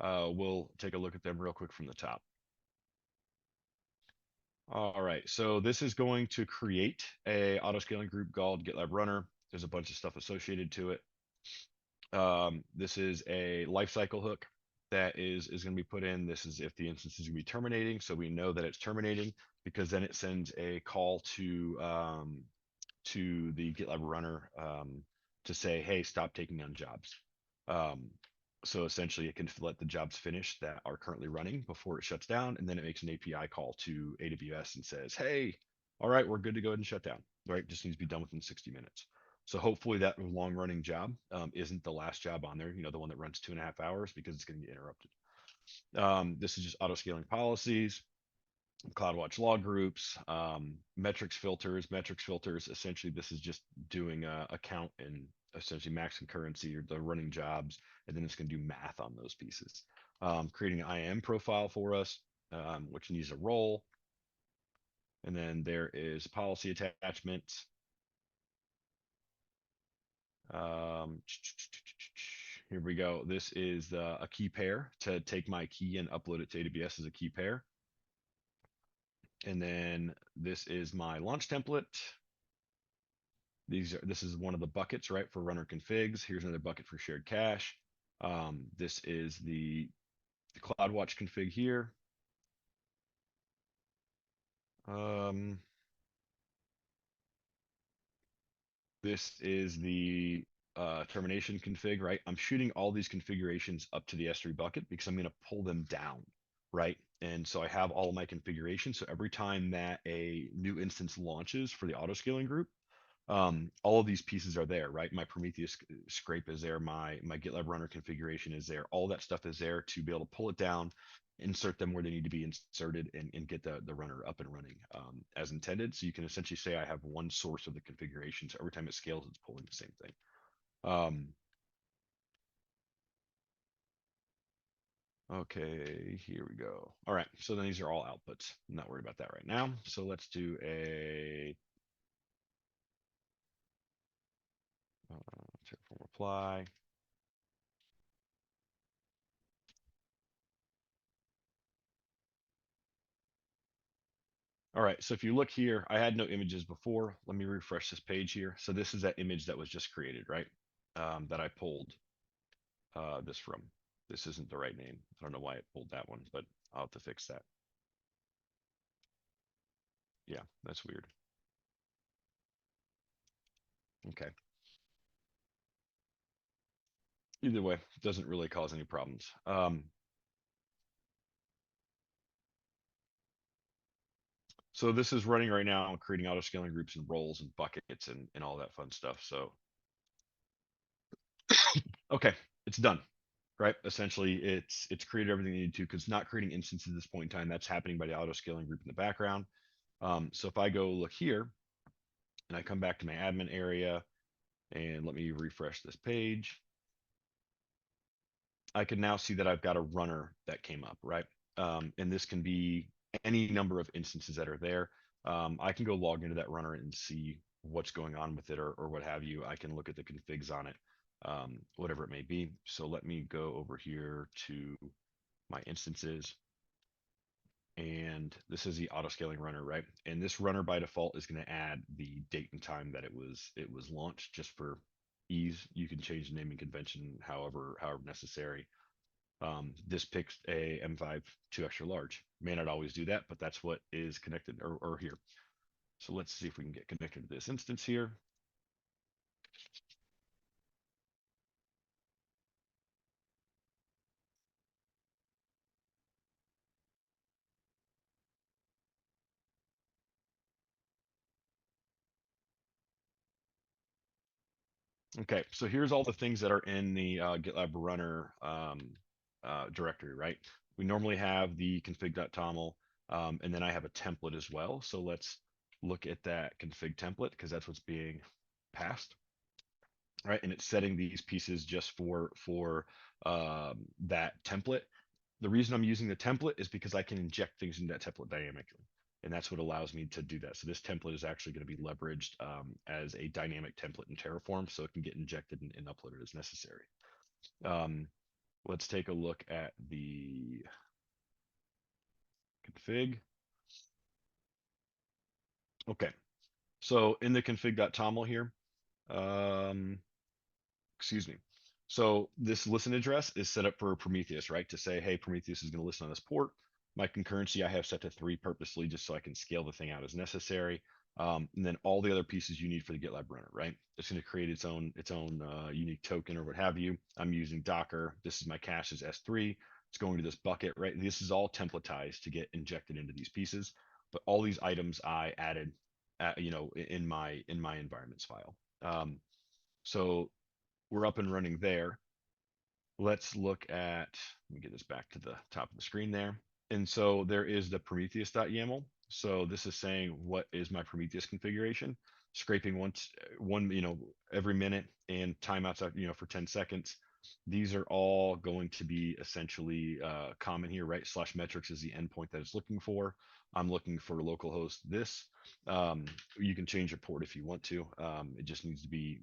we'll take a look at them real quick from the top. All right, so this is going to create a auto scaling group called GitLab Runner. There's a bunch of stuff associated to it. This is a lifecycle hook that is going to be put in. This is if the instance is going to be terminating, so we know that it's terminating, because then it sends a call to the GitLab runner to say, hey, stop taking on jobs. So essentially, it can let the jobs finish that are currently running before it shuts down, and then it makes an API call to AWS and says, hey, all right, we're good to go ahead and shut down. Right, just needs to be done within 60 minutes. So hopefully that long running job isn't the last job on there, the one that runs 2.5 hours, because it's going to get interrupted. This is just auto scaling policies, CloudWatch log groups, metrics filters. Metrics filters, essentially, this is just doing a count and essentially max concurrency or the running jobs, and then it's going to do math on those pieces. Creating an IAM profile for us, which needs a role. And then there is policy attachments. Here we go. This is a key pair to take my key and upload it to AWS as a key pair. And then this is my launch template. This is one of the buckets, right, for runner configs. Here's another bucket for shared cache. This is the CloudWatch config here. This is the termination config, right? I'm shooting all these configurations up to the S3 bucket because I'm going to pull them down, right? And so I have all of my configurations. So every time that a new instance launches for the auto scaling group, all of these pieces are there, right? My Prometheus scrape is there, my GitLab runner configuration is there. All that stuff is there to be able to pull it down, insert them where they need to be inserted, and get the runner up and running as intended. So you can essentially say I have one source of the configuration. So every time it scales, it's pulling the same thing. Okay, here we go. All right, so then these are all outputs. I'm not worried about that right now. So let's do a Terraform reply. All right, so if you look here, I had no images before. Let me refresh this page here. So this is that image that was just created, right? That I pulled this from. This isn't the right name. I don't know why it pulled that one, but I'll have to fix that. Yeah, that's weird. Okay. Either way, it doesn't really cause any problems. So this is running right now, creating auto scaling groups and roles and buckets and all that fun stuff. So, okay, it's done, right? Essentially, it's created everything it needed to because it's not creating instances at this point in time. That's happening by the auto scaling group in the background. So if I go look here and I come back to my admin area and let me refresh this page, I can now see that I've got a runner that came up, right? And this can be any number of instances that are there. I can go log into that runner and see what's going on with it or what have you. I can look at the configs on it, whatever it may be. So let me go over here to my instances. And this is the auto scaling runner, right? And this runner by default is going to add the date and time that it was launched just for ease. You can change the naming convention however necessary. This picks a M5 2 extra large. May not always do that, but that's what is connected or here. So let's see if we can get connected to this instance here. Okay, so here's all the things that are in the GitLab runner directory, right? We normally have the config.toml, and then I have a template as well. So let's look at that config template because that's what's being passed, right? And it's setting these pieces just for that template. The reason I'm using the template is because I can inject things into that template dynamically. And that's what allows me to do that. So this template is actually going to be leveraged as a dynamic template in Terraform, so it can get injected and uploaded as necessary. Um, let's take a look at the config. Okay, so in the config.toml here, um, excuse me. So this listen address is set up for Prometheus, right? To say, hey, Prometheus is going to listen on this port. My concurrency I have set to 3 purposely just so I can scale the thing out as necessary. And then all the other pieces you need for the GitLab runner, right? It's going to create its own unique token or what have you. I'm using Docker. This is my cache is S3. It's going to this bucket, right? This is all templatized to get injected into these pieces. But all these items I added, in my environments file. So we're up and running there. Let's look at, let me get this back to the top of the screen there. And so there is the Prometheus.yaml. So this is saying what is my Prometheus configuration, scraping every minute and timeouts, for 10 seconds. These are all going to be essentially common here, right? Slash metrics is the endpoint that it's looking for. I'm looking for localhost this. You can change your port if you want to. It just needs to be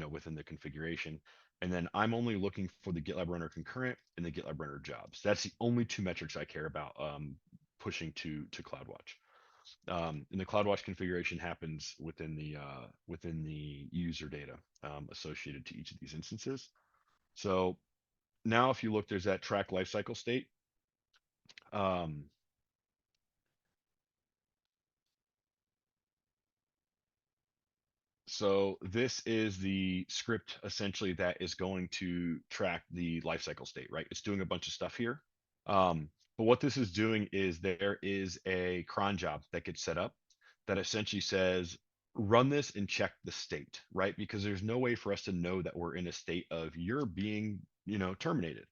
within the configuration. And then I'm only looking for the GitLab Runner concurrent and the GitLab Runner jobs. That's the only 2 metrics I care about pushing to CloudWatch. And the CloudWatch configuration happens within the user data associated to each of these instances. So now if you look, there's that track lifecycle state. Um, So this is the script essentially that is going to track the lifecycle state, right? It's doing a bunch of stuff here. But what this is doing is there is a cron job that gets set up that essentially says, run this and check the state, right? Because there's no way for us to know that we're in a state of you're being, terminated.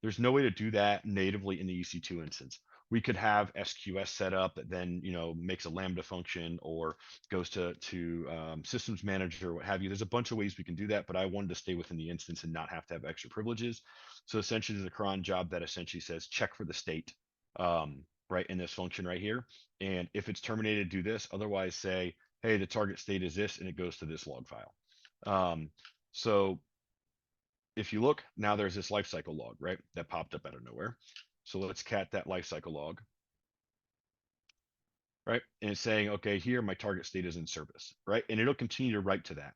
There's no way to do that natively in the EC2 instance. We could have SQS set up that then, makes a Lambda function or goes to systems manager or what have you. There's a bunch of ways we can do that, but I wanted to stay within the instance and not have to have extra privileges. So essentially there's a cron job that essentially says check for the state, right, in this function right here. And if it's terminated, do this. Otherwise say, hey, the target state is this, and it goes to this log file. So if you look, now there's this lifecycle log, right, that popped up out of nowhere. So let's cat that lifecycle log, right? And it's saying, okay, here my target state is in service, right? And it'll continue to write to that.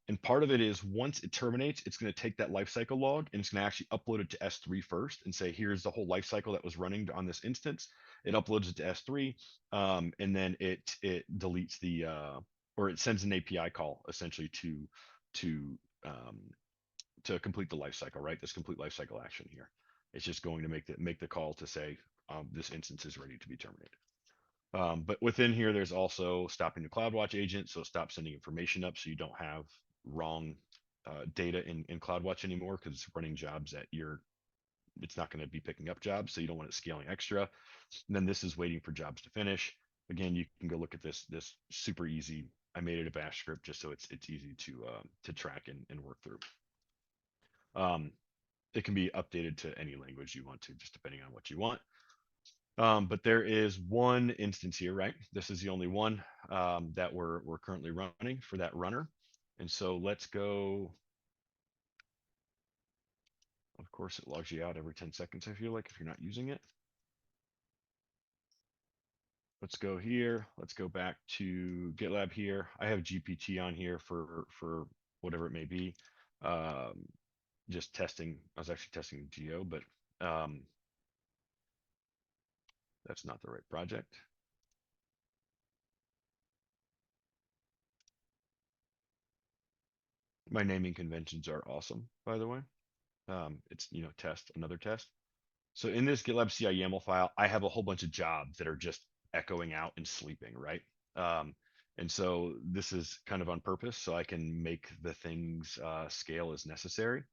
And part of it is once it terminates, it's going to take that lifecycle log and it's going to actually upload it to S3 first and say, here's the whole lifecycle that was running on this instance. It uploads it to S3, and then it deletes or it sends an API call essentially to complete the lifecycle, right? This complete lifecycle action here. It's just going to make the call to say this instance is ready to be terminated. But within here, there's also stopping the CloudWatch agent, so stop sending information up so you don't have wrong data in CloudWatch anymore, because it's running jobs that it's not going to be picking up jobs, so you don't want it scaling extra. And then this is waiting for jobs to finish. Again, you can go look at this super easy. I made it a bash script just so it's easy to track and work through. It can be updated to any language you want to, just depending on what you want. But there is one instance here, right? This is the only one that we're currently running for that runner. And so let's go. Of course, it logs you out every 10 seconds, I feel like, if you're not using it. Let's go here. Let's go back to GitLab here. I have GPT on here for whatever it may be. Just testing. I was actually testing Geo, but that's not the right project. My naming conventions are awesome, by the way. It's, test, another test. So in this GitLab CI YAML file, I have a whole bunch of jobs that are just echoing out and sleeping, right? And so this is kind of on purpose, so I can make the things scale as necessary.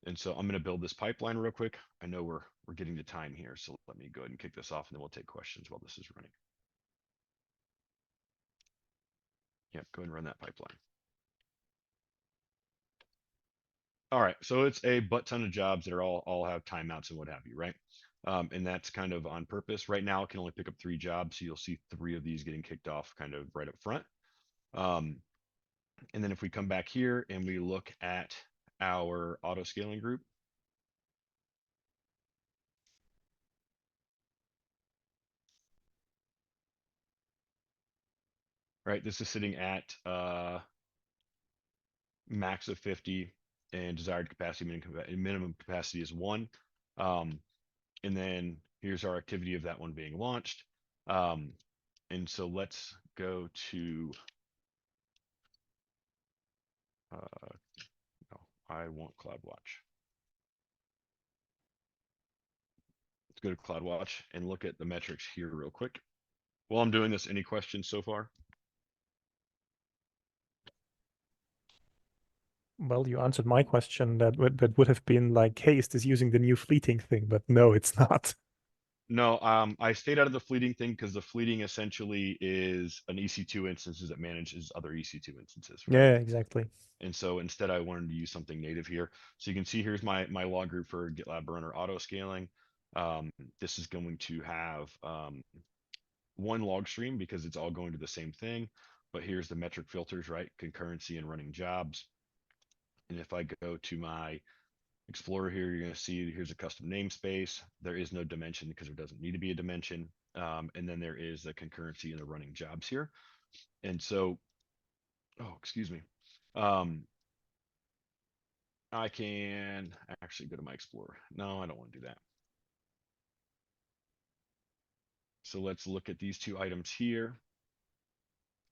And so I'm going to build this pipeline real quick. I know we're getting to time here, so let me go ahead and kick this off, and then we'll take questions while this is running. Yep, go ahead and run that pipeline. All right, so it's a butt ton of jobs that are all have timeouts and what have you, right? And that's kind of on purpose. Right now, it can only pick up 3 jobs, so you'll see 3 of these getting kicked off kind of right up front. And then if we come back here and we look at our auto scaling group, right, this is sitting at max of 50 and desired capacity, minimum capacity is 1. And then here's our activity of that one being launched. And so let's go to, no, I want CloudWatch. Let's go to CloudWatch and look at the metrics here real quick. While I'm doing this, any questions so far? Well, you answered my question that would have been like, hey, is this using the new fleeting thing? But no, it's not. No, I stayed out of the fleeting thing because the fleeting essentially is an EC2 instances that manages other EC2 instances, right? Yeah, exactly. And so instead I wanted to use something native here. So you can see here's my log group for GitLab runner auto scaling. This is going to have one log stream because it's all going to the same thing. But here's the metric filters, right? Concurrency and running jobs. And if I go to my Explorer here, you're going to see here's a custom namespace. There is no dimension because there doesn't need to be a dimension. And then there is the concurrency and the running jobs here. And so, oh, excuse me. I can actually go to my Explorer. No, I don't want to do that. So let's look at these 2 items here.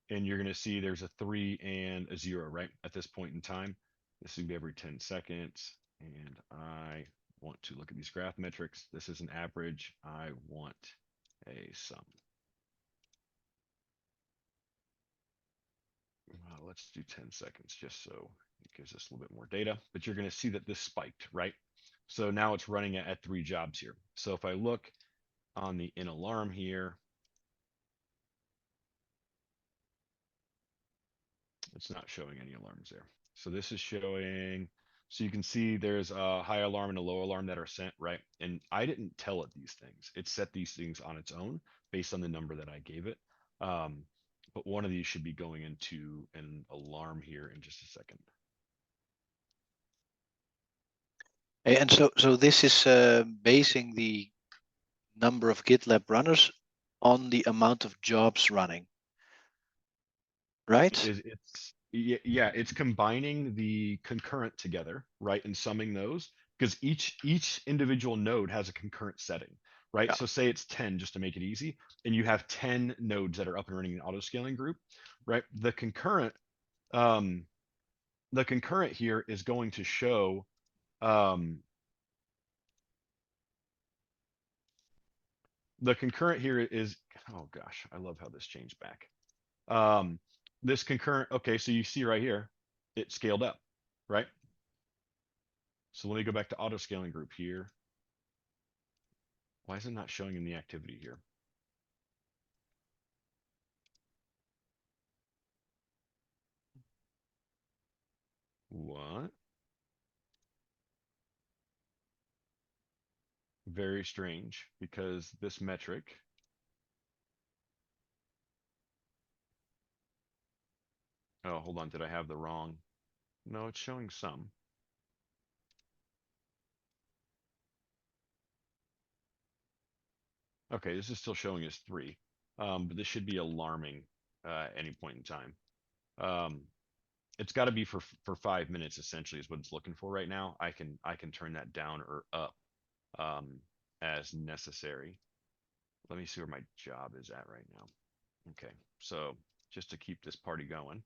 And you're going to see there's a 3 and a 0, right? At this point in time, this would be every 10 seconds. And I want to look at these graph metrics. This is an average. I want a sum. Let's do 10 seconds just so it gives us a little bit more data. But you're going to see that this spiked, right? So now it's running at 3 jobs here. So if I look on the in alarm here, it's not showing any alarms there. So this is showing, so you can see there's a high alarm and a low alarm that are sent, right? And I didn't tell it these things. It set these things on its own based on the number that I gave it. But one of these should be going into an alarm here in just a second. And so this is basing the number of GitLab runners on the amount of jobs running, right? It's combining the concurrent together, right, and summing those, because each individual node has a concurrent setting, right? Yeah. So say it's 10, just to make it easy, and you have 10 nodes that are up and running in auto scaling group. right? The concurrent here is going to show the concurrent here is, oh gosh, I love how this changed back. This concurrent, okay, so you see right here, it scaled up, right? So let me go back to auto scaling group here. Why is it not showing in the activity here? What? Very strange, because this metric, oh, hold on, did I have the wrong? No, it's showing some. Okay, this is still showing as 3, but this should be alarming at any point in time. It's got to be for 5 minutes essentially is what it's looking for right now. I can turn that down or up as necessary. Let me see where my job is at right now. Okay, so just to keep this party going,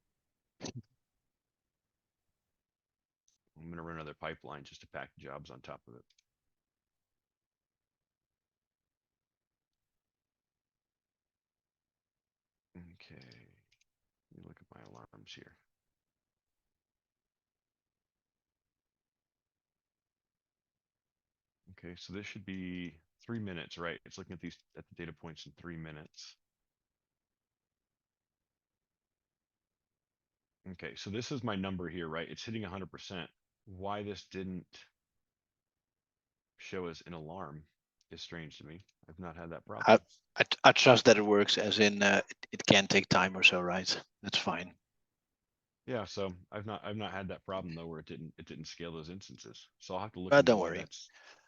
I'm gonna run another pipeline just to pack jobs on top of it. Okay, let me look at my alarms here. Okay, so this should be 3 minutes, right? It's looking at the data points in 3 minutes. Okay, so this is my number here, right? It's hitting 100%. Why this didn't show as an alarm is strange to me. I've not had that problem. I trust that it works, as in it can take time or so, right? That's fine. Yeah, so I've not had that problem though, where it didn't scale those instances. So I'll have to look But into don't why worry.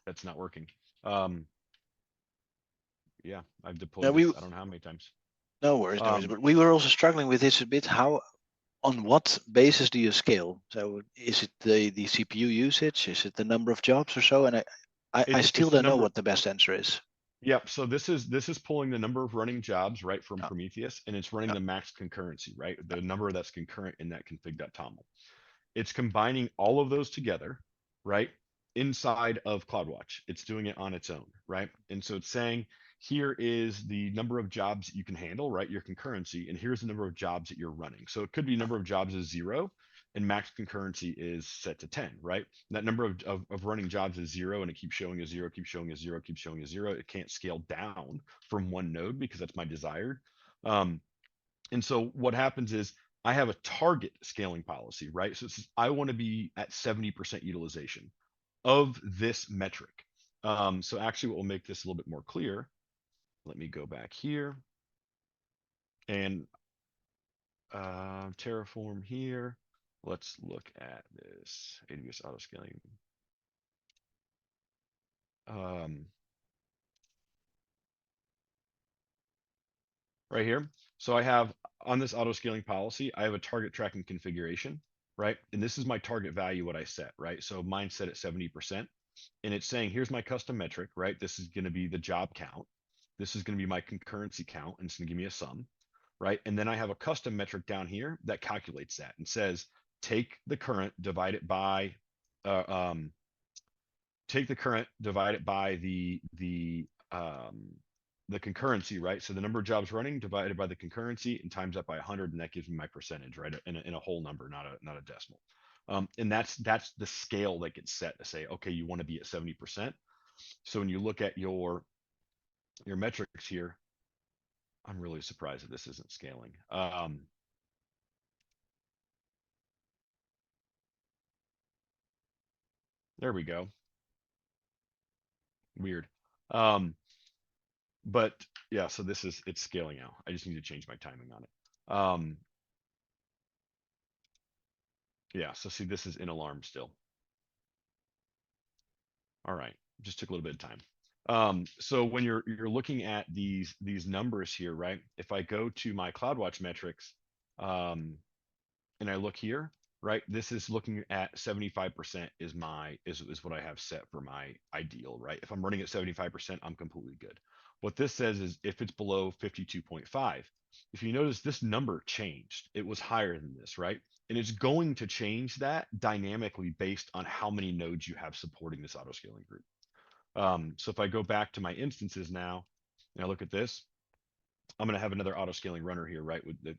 that's not working. Yeah, I've deployed No, this I don't know how many times. no worries, no worries. But we were also struggling with this a bit. How, on what basis do you scale? So is it the CPU usage? Is it the number of jobs or so? And I still It's the don't know number. what the best answer is. Yep. So this is pulling the number of running jobs right from Yeah, Prometheus, and it's running yeah. the max concurrency, right? The number that's concurrent in that config.toml. It's combining all of those together, right? Inside of CloudWatch. It's doing it on its own, right? And so it's saying, here is the number of jobs that you can handle, right? Your concurrency, and here's the number of jobs that you're running. So it could be number of jobs is 0, and max concurrency is set to 10, right? And that number of running jobs is 0, and it keeps showing as 0, keeps showing as 0, keeps showing as 0. It can't scale down from one node because that's my desired. And so what happens is I have a target scaling policy, right? So it says I want to be at 70% utilization of this metric. So actually what will make this a little bit more clear, let me go back here and Terraform here. Let's look at this AWS auto scaling. Right here. So I have on this auto scaling policy, I have a target tracking configuration, right? And this is my target value, what I set, right? So mine set at 70%. And it's saying, here's my custom metric, right? This is going to be the job count. This is going to be my concurrency count, and it's going to give me a sum, right? And then I have a custom metric down here that calculates that and says, take the current, divide it by, take the current, divide it by the concurrency, right? So the number of jobs running divided by the concurrency and times that by 100, and that gives me my percentage, right? In a whole number, not a decimal. And that's the scale that gets set to say, okay, you want to be at 70%. So when you look at your metrics here, I'm really surprised that this isn't scaling. There we go. Weird. But yeah, so it's scaling out. I just need to change my timing on it. Yeah, so see, this is in alarm still. All right, just took a little bit of time. So when you're looking at these numbers here, right? If I go to my CloudWatch metrics, and I look here, right? This is looking at 75% is what I have set for my ideal, right? If I'm running at 75%, I'm completely good. What this says is if it's below 52.5, if you notice, this number changed. It was higher than this, right? And it's going to change that dynamically based on how many nodes you have supporting this auto-scaling group. So if I go back to my instances now, and I look at this, I'm going to have another auto-scaling runner here, right? With the,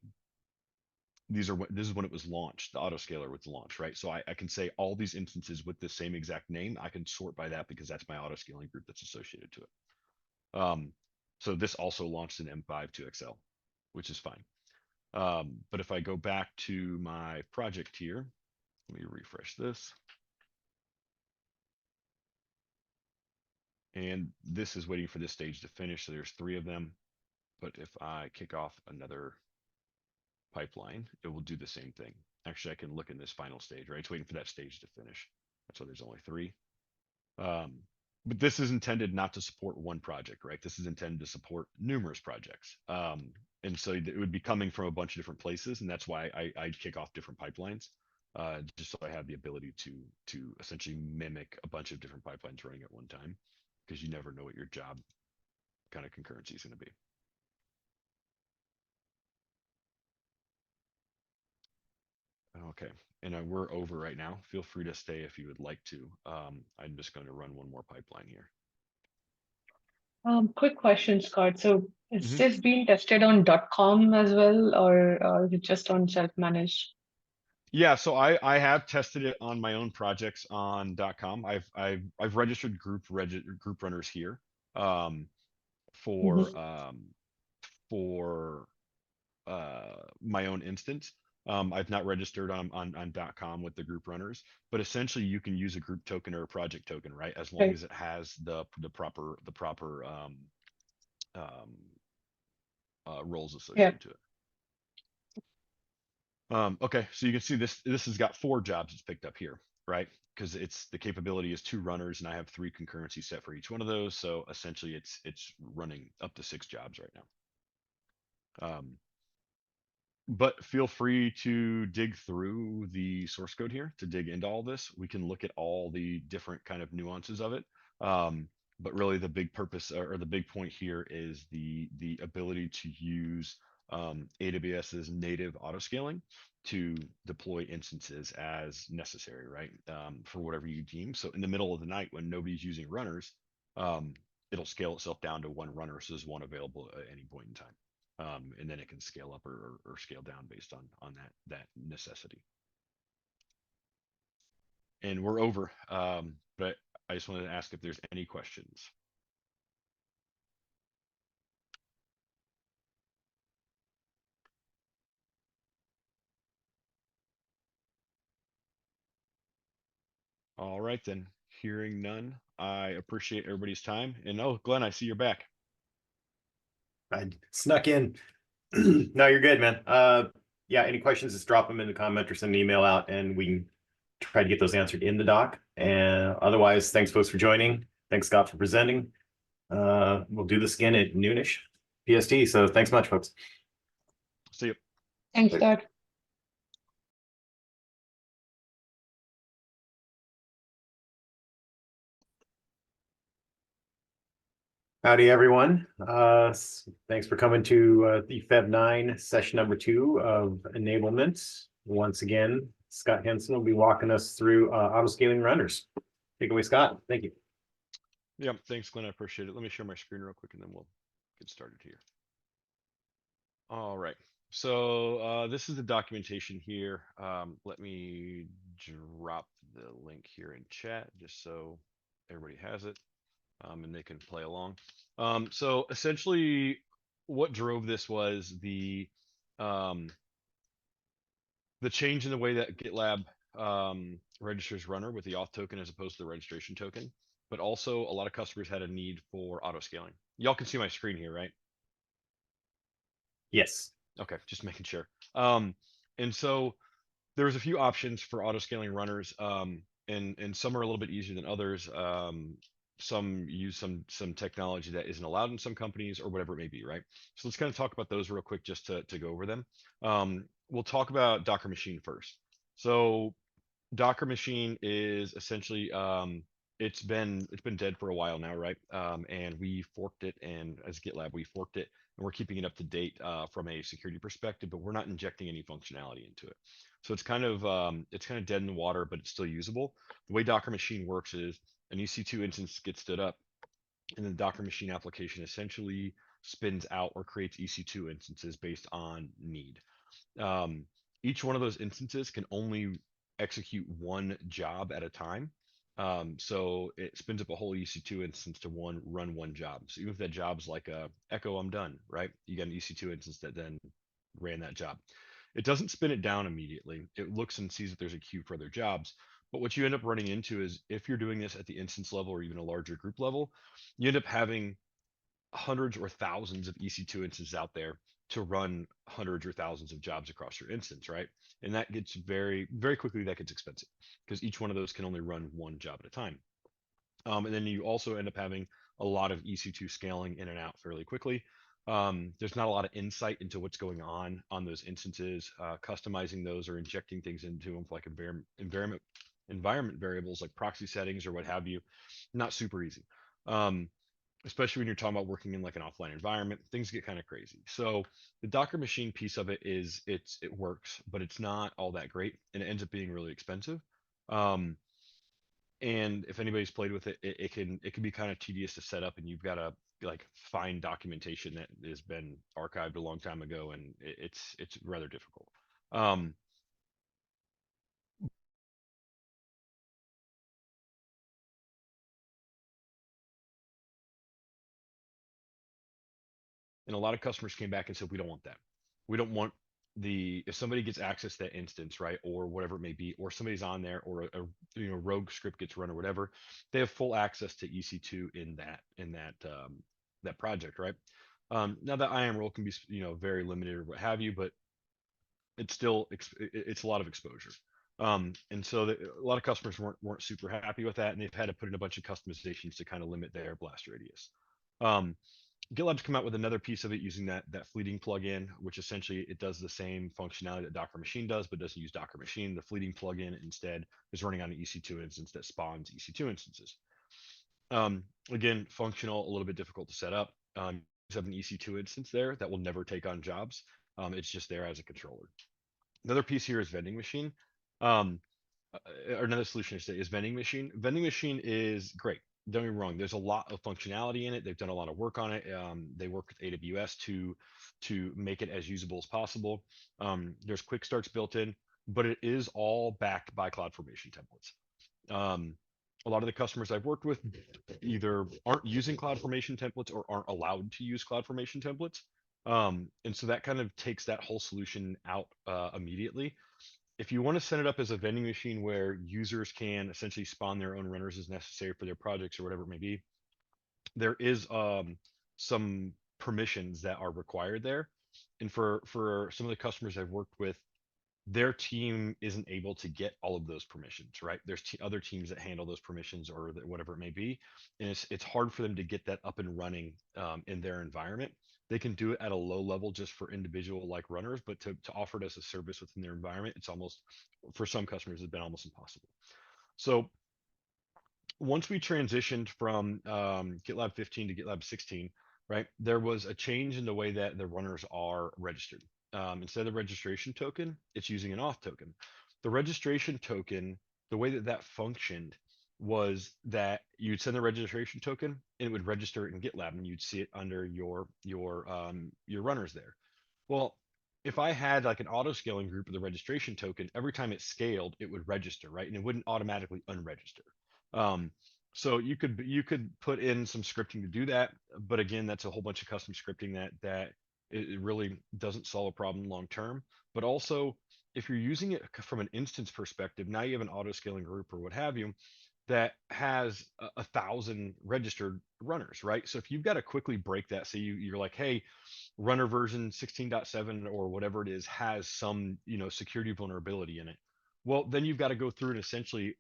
this is when it was launched. The autoscaler was launched, right? So I can say all these instances with the same exact name. I can sort by that because that's my auto-scaling group that's associated to it. So this also launched an M5 to XL, which is fine. But if I go back to my project here, let me refresh this. And this is waiting for this stage to finish. So there's 3 of them. But if I kick off another pipeline, it will do the same thing. Actually, I can look in this final stage, right? It's waiting for that stage to finish. That's why there's only 3. But this is intended not to support one project, right? This is intended to support numerous projects. And so it would be coming from a bunch of different places. And that's why I kick off different pipelines, just so I have the ability to essentially mimic a bunch of different pipelines running at one time, because you never know what your job kind of concurrency is going to be. Okay, and we're over right now. Feel free to stay if you would like to. I'm just going to run one more pipeline here. Quick question, Scott. So is Mhm. this being tested on .com as well, or is it just on self-managed? Yeah, so I have tested it on my own projects on .com. I've registered group runners here, for my own instance. I've not registered on .com with the group runners, but essentially you can use a group token or a project token, right? As long Right. as it has the proper roles Yeah. associated to it. Okay, so you can see this has got 4 jobs it's picked up here, right? Because it's the capability is 2 runners, and I have 3 concurrency set for each one of those. So essentially it's running up to 6 jobs right now. But feel free to dig through the source code here to dig into all this. We can look at all the different kind of nuances of it. But really the big purpose or the big point here is the ability to use AWS's native autoscaling to deploy instances as necessary, right? For whatever you deem. So in the middle of the night when nobody's using runners, it'll scale itself down to 1 runner, so there's 1 available at any point in time. And then it can scale up or scale down based on that necessity. And we're over, but I just wanted to ask if there's any questions. All right, then. Hearing none, I appreciate everybody's time. And oh, Glenn, I see you're back. I snuck in. No, you're good, man. Yeah, any questions, just drop them in the comment or send an email out and we can try to get those answered in the doc. And otherwise, thanks folks for joining. Thanks, Scott, for presenting. We'll do this again at noonish PST. So thanks much, folks. See you. Thanks, Scott. Howdy, everyone. Thanks for coming to the Feb 9 session number 2 of Enablement. Once again, Scott Henson will be walking us through auto-scaling runners. Take it away, Scott. Thank you. Yeah, thanks, Glenn. I appreciate it. Let me share my screen real quick and then we'll get started here. All right. So this is the documentation here. Let me drop the link here in chat just so everybody has it, and they can play along. So essentially what drove this was the change in the way that GitLab registers runner with the auth token as opposed to the registration token. But also a lot of customers had a need for auto scaling. Y'all can see my screen here, right? Yes. Okay, just making sure. And so there was a few options for auto scaling runners, and some are a little bit easier than others. Some use some technology that isn't allowed in some companies or whatever it may be, right? So let's kind of talk about those real quick just to go over them. We'll talk about Docker Machine first. So Docker Machine is essentially it's been dead for a while now, right? And we forked it, and as GitLab we forked it and we're keeping it up to date from a security perspective, but we're not injecting any functionality into it. So it's kind of dead in the water, but it's still usable. The way Docker Machine works is an EC2 instance gets stood up, and the Docker Machine application essentially spins out or creates EC2 instances based on need. Each one of those instances can only execute one job at a time. So it spins up a whole EC2 instance to run one job. So even if that job's like a echo, I'm done, right? You got an EC2 instance that then ran that job. It doesn't spin it down immediately. It looks and sees that there's a queue for other jobs. But what you end up running into is if you're doing this at the instance level or even a larger group level, you end up having hundreds or thousands of EC2 instances out there to run hundreds or thousands of jobs across your instance, right? And that gets very, very quickly, that gets expensive because each one of those can only run one job at a time. And then you also end up having a lot of EC2 scaling in and out fairly quickly. There's not a lot of insight into what's going on those instances, customizing those or injecting things into them like environment variables like proxy settings or what have you. Not super easy. Especially when you're talking about working in like an offline environment, things get kind of crazy. So the Docker Machine piece of it is it works, but it's not all that great, and it ends up being really expensive. And if anybody's played with it, it can be kind of tedious to set up, and you've got to like find documentation that has been archived a long time ago, and it's rather difficult. And a lot of customers came back and said, we don't want that. We don't want if somebody gets access to that instance, right, or whatever it may be, or somebody's on there, or a rogue script gets run or whatever, they have full access to EC2 in that project, right? Now that IAM role can be very limited or what have you, but it's still it's a lot of exposure. And so a lot of customers weren't super happy with that, and they've had to put in a bunch of customizations to kind of limit their blast radius. GitLab's come out with another piece of it using that fleeting plugin, which essentially it does the same functionality that Docker Machine does, but doesn't use Docker Machine. The fleeting plugin instead is running on an EC2 instance that spawns EC2 instances. Again, functional, a little bit difficult to set up. You have an EC2 instance there that will never take on jobs. It's just there as a controller. Another piece here is vending machine. Or another solution I say is vending machine. Vending machine is great. Don't get me wrong. There's a lot of functionality in it. They've done a lot of work on it. They work with AWS to make it as usable as possible. There's quick starts built in, but it is all backed by CloudFormation templates. A lot of the customers I've worked with either aren't using CloudFormation templates or aren't allowed to use CloudFormation templates. And so that kind of takes that whole solution out immediately. If you want to set it up as a vending machine where users can essentially spawn their own runners as necessary for their projects or whatever it may be, there is some permissions that are required there. And for some of the customers I've worked with, their team isn't able to get all of those permissions, right? There's other teams that handle those permissions or whatever it may be. And it's hard for them to get that up and running in their environment. They can do it at a low level just for individual like runners, but to offer it as a service within their environment, it's almost, for some customers, it's been almost impossible. So once we transitioned from GitLab 15 to GitLab 16, right, there was a change in the way that the runners are registered. Instead of the registration token, it's using an auth token. The registration token, the way that functioned was that you'd send the registration token and it would register in GitLab and you'd see it under your runners there. Well, if I had like an auto scaling group of the registration token, every time it scaled, it would register, right? And it wouldn't automatically unregister. So you could put in some scripting to do that, but again, that's a whole bunch of custom scripting that it really doesn't solve a problem long term. But also, if you're using it from an instance perspective, now you have an auto scaling group or what have you that has 1,000 registered runners, right? So if you've got to quickly break that, so you're like, hey, runner version 16.7 or whatever it is has some security vulnerability in it. Well, then you've got to go through and essentially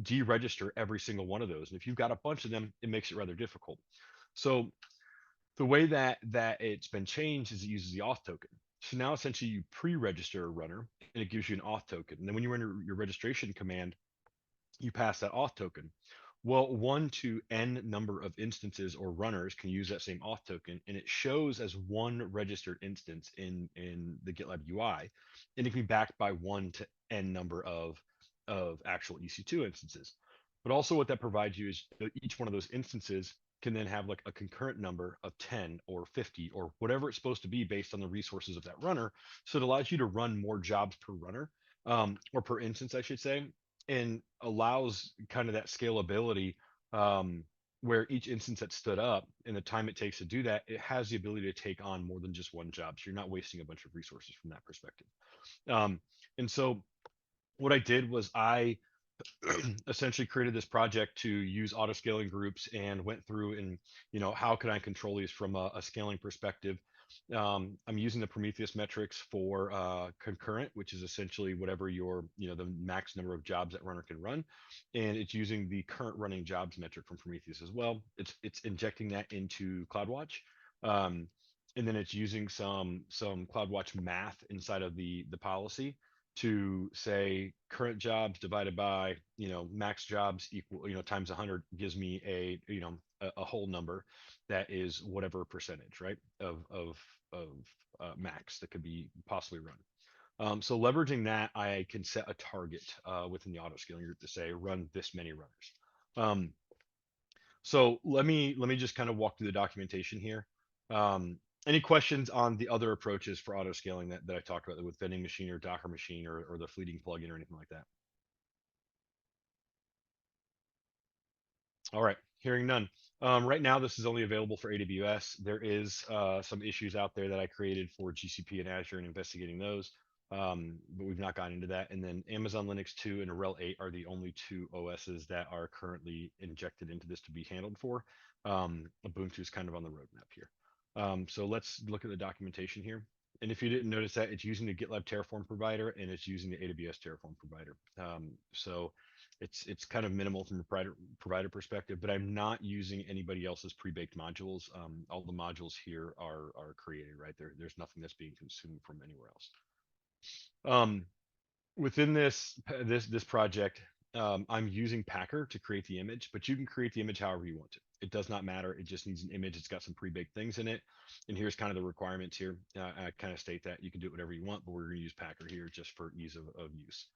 deregister every single one of those. And if you've got a bunch of them, it makes it rather difficult. So the way that it's been changed is it uses the auth token. So now essentially you pre-register a runner and it gives you an auth token. And then when you run your registration command, you pass that auth token. Well, 1 to n number of instances or runners can use that same auth token, and it shows as one registered instance in the GitLab UI, and it can be backed by 1 to n number of actual EC2 instances. But also what that provides you is each one of those instances can then have like a concurrent number of 10 or 50 or whatever it's supposed to be based on the resources of that runner. So it allows you to run more jobs per runner, or per instance, I should say, and allows kind of that scalability, where each instance that stood up and the time it takes to do that, it has the ability to take on more than just one job. So you're not wasting a bunch of resources from that perspective. And so what I did was I essentially created this project to use auto scaling groups and went through and, how can I control these from a scaling perspective. I'm using the Prometheus metrics for concurrent, which is essentially whatever your, the max number of jobs that runner can run. And it's using the current running jobs metric from Prometheus as well. It's injecting that into CloudWatch. And then it's using some CloudWatch math inside of the policy to say current jobs divided by, max jobs equal, times 100 gives me a whole number that is whatever percentage, right, of max that could be possibly run. So leveraging that, I can set a target within the auto scaling group to say run this many runners. So let me just kind of walk through the documentation here. Any questions on the other approaches for auto scaling that I talked about with vending machine or Docker machine or the fleeting plugin or anything like that? All right, hearing none. Right now, this is only available for AWS. There is some issues out there that I created for GCP and Azure and investigating those, but we've not gotten into that. And then Amazon Linux 2 and RHEL 8 are the only two OSs that are currently injected into this to be handled for. Ubuntu is kind of on the roadmap here. So let's look at the documentation here. And if you didn't notice that, it's using the GitLab Terraform provider and it's using the AWS Terraform provider. So it's kind of minimal from a provider perspective, but I'm not using anybody else's pre-baked modules. All the modules here are created, right? There's nothing that's being consumed from anywhere else. Within this project, I'm using Packer to create the image, but you can create the image however you want to. It does not matter. It just needs an image. It's got some pre-baked things in it. And here's kind of the requirements here. I kind of state that you can do whatever you want, but we're going to use Packer here just for ease of use.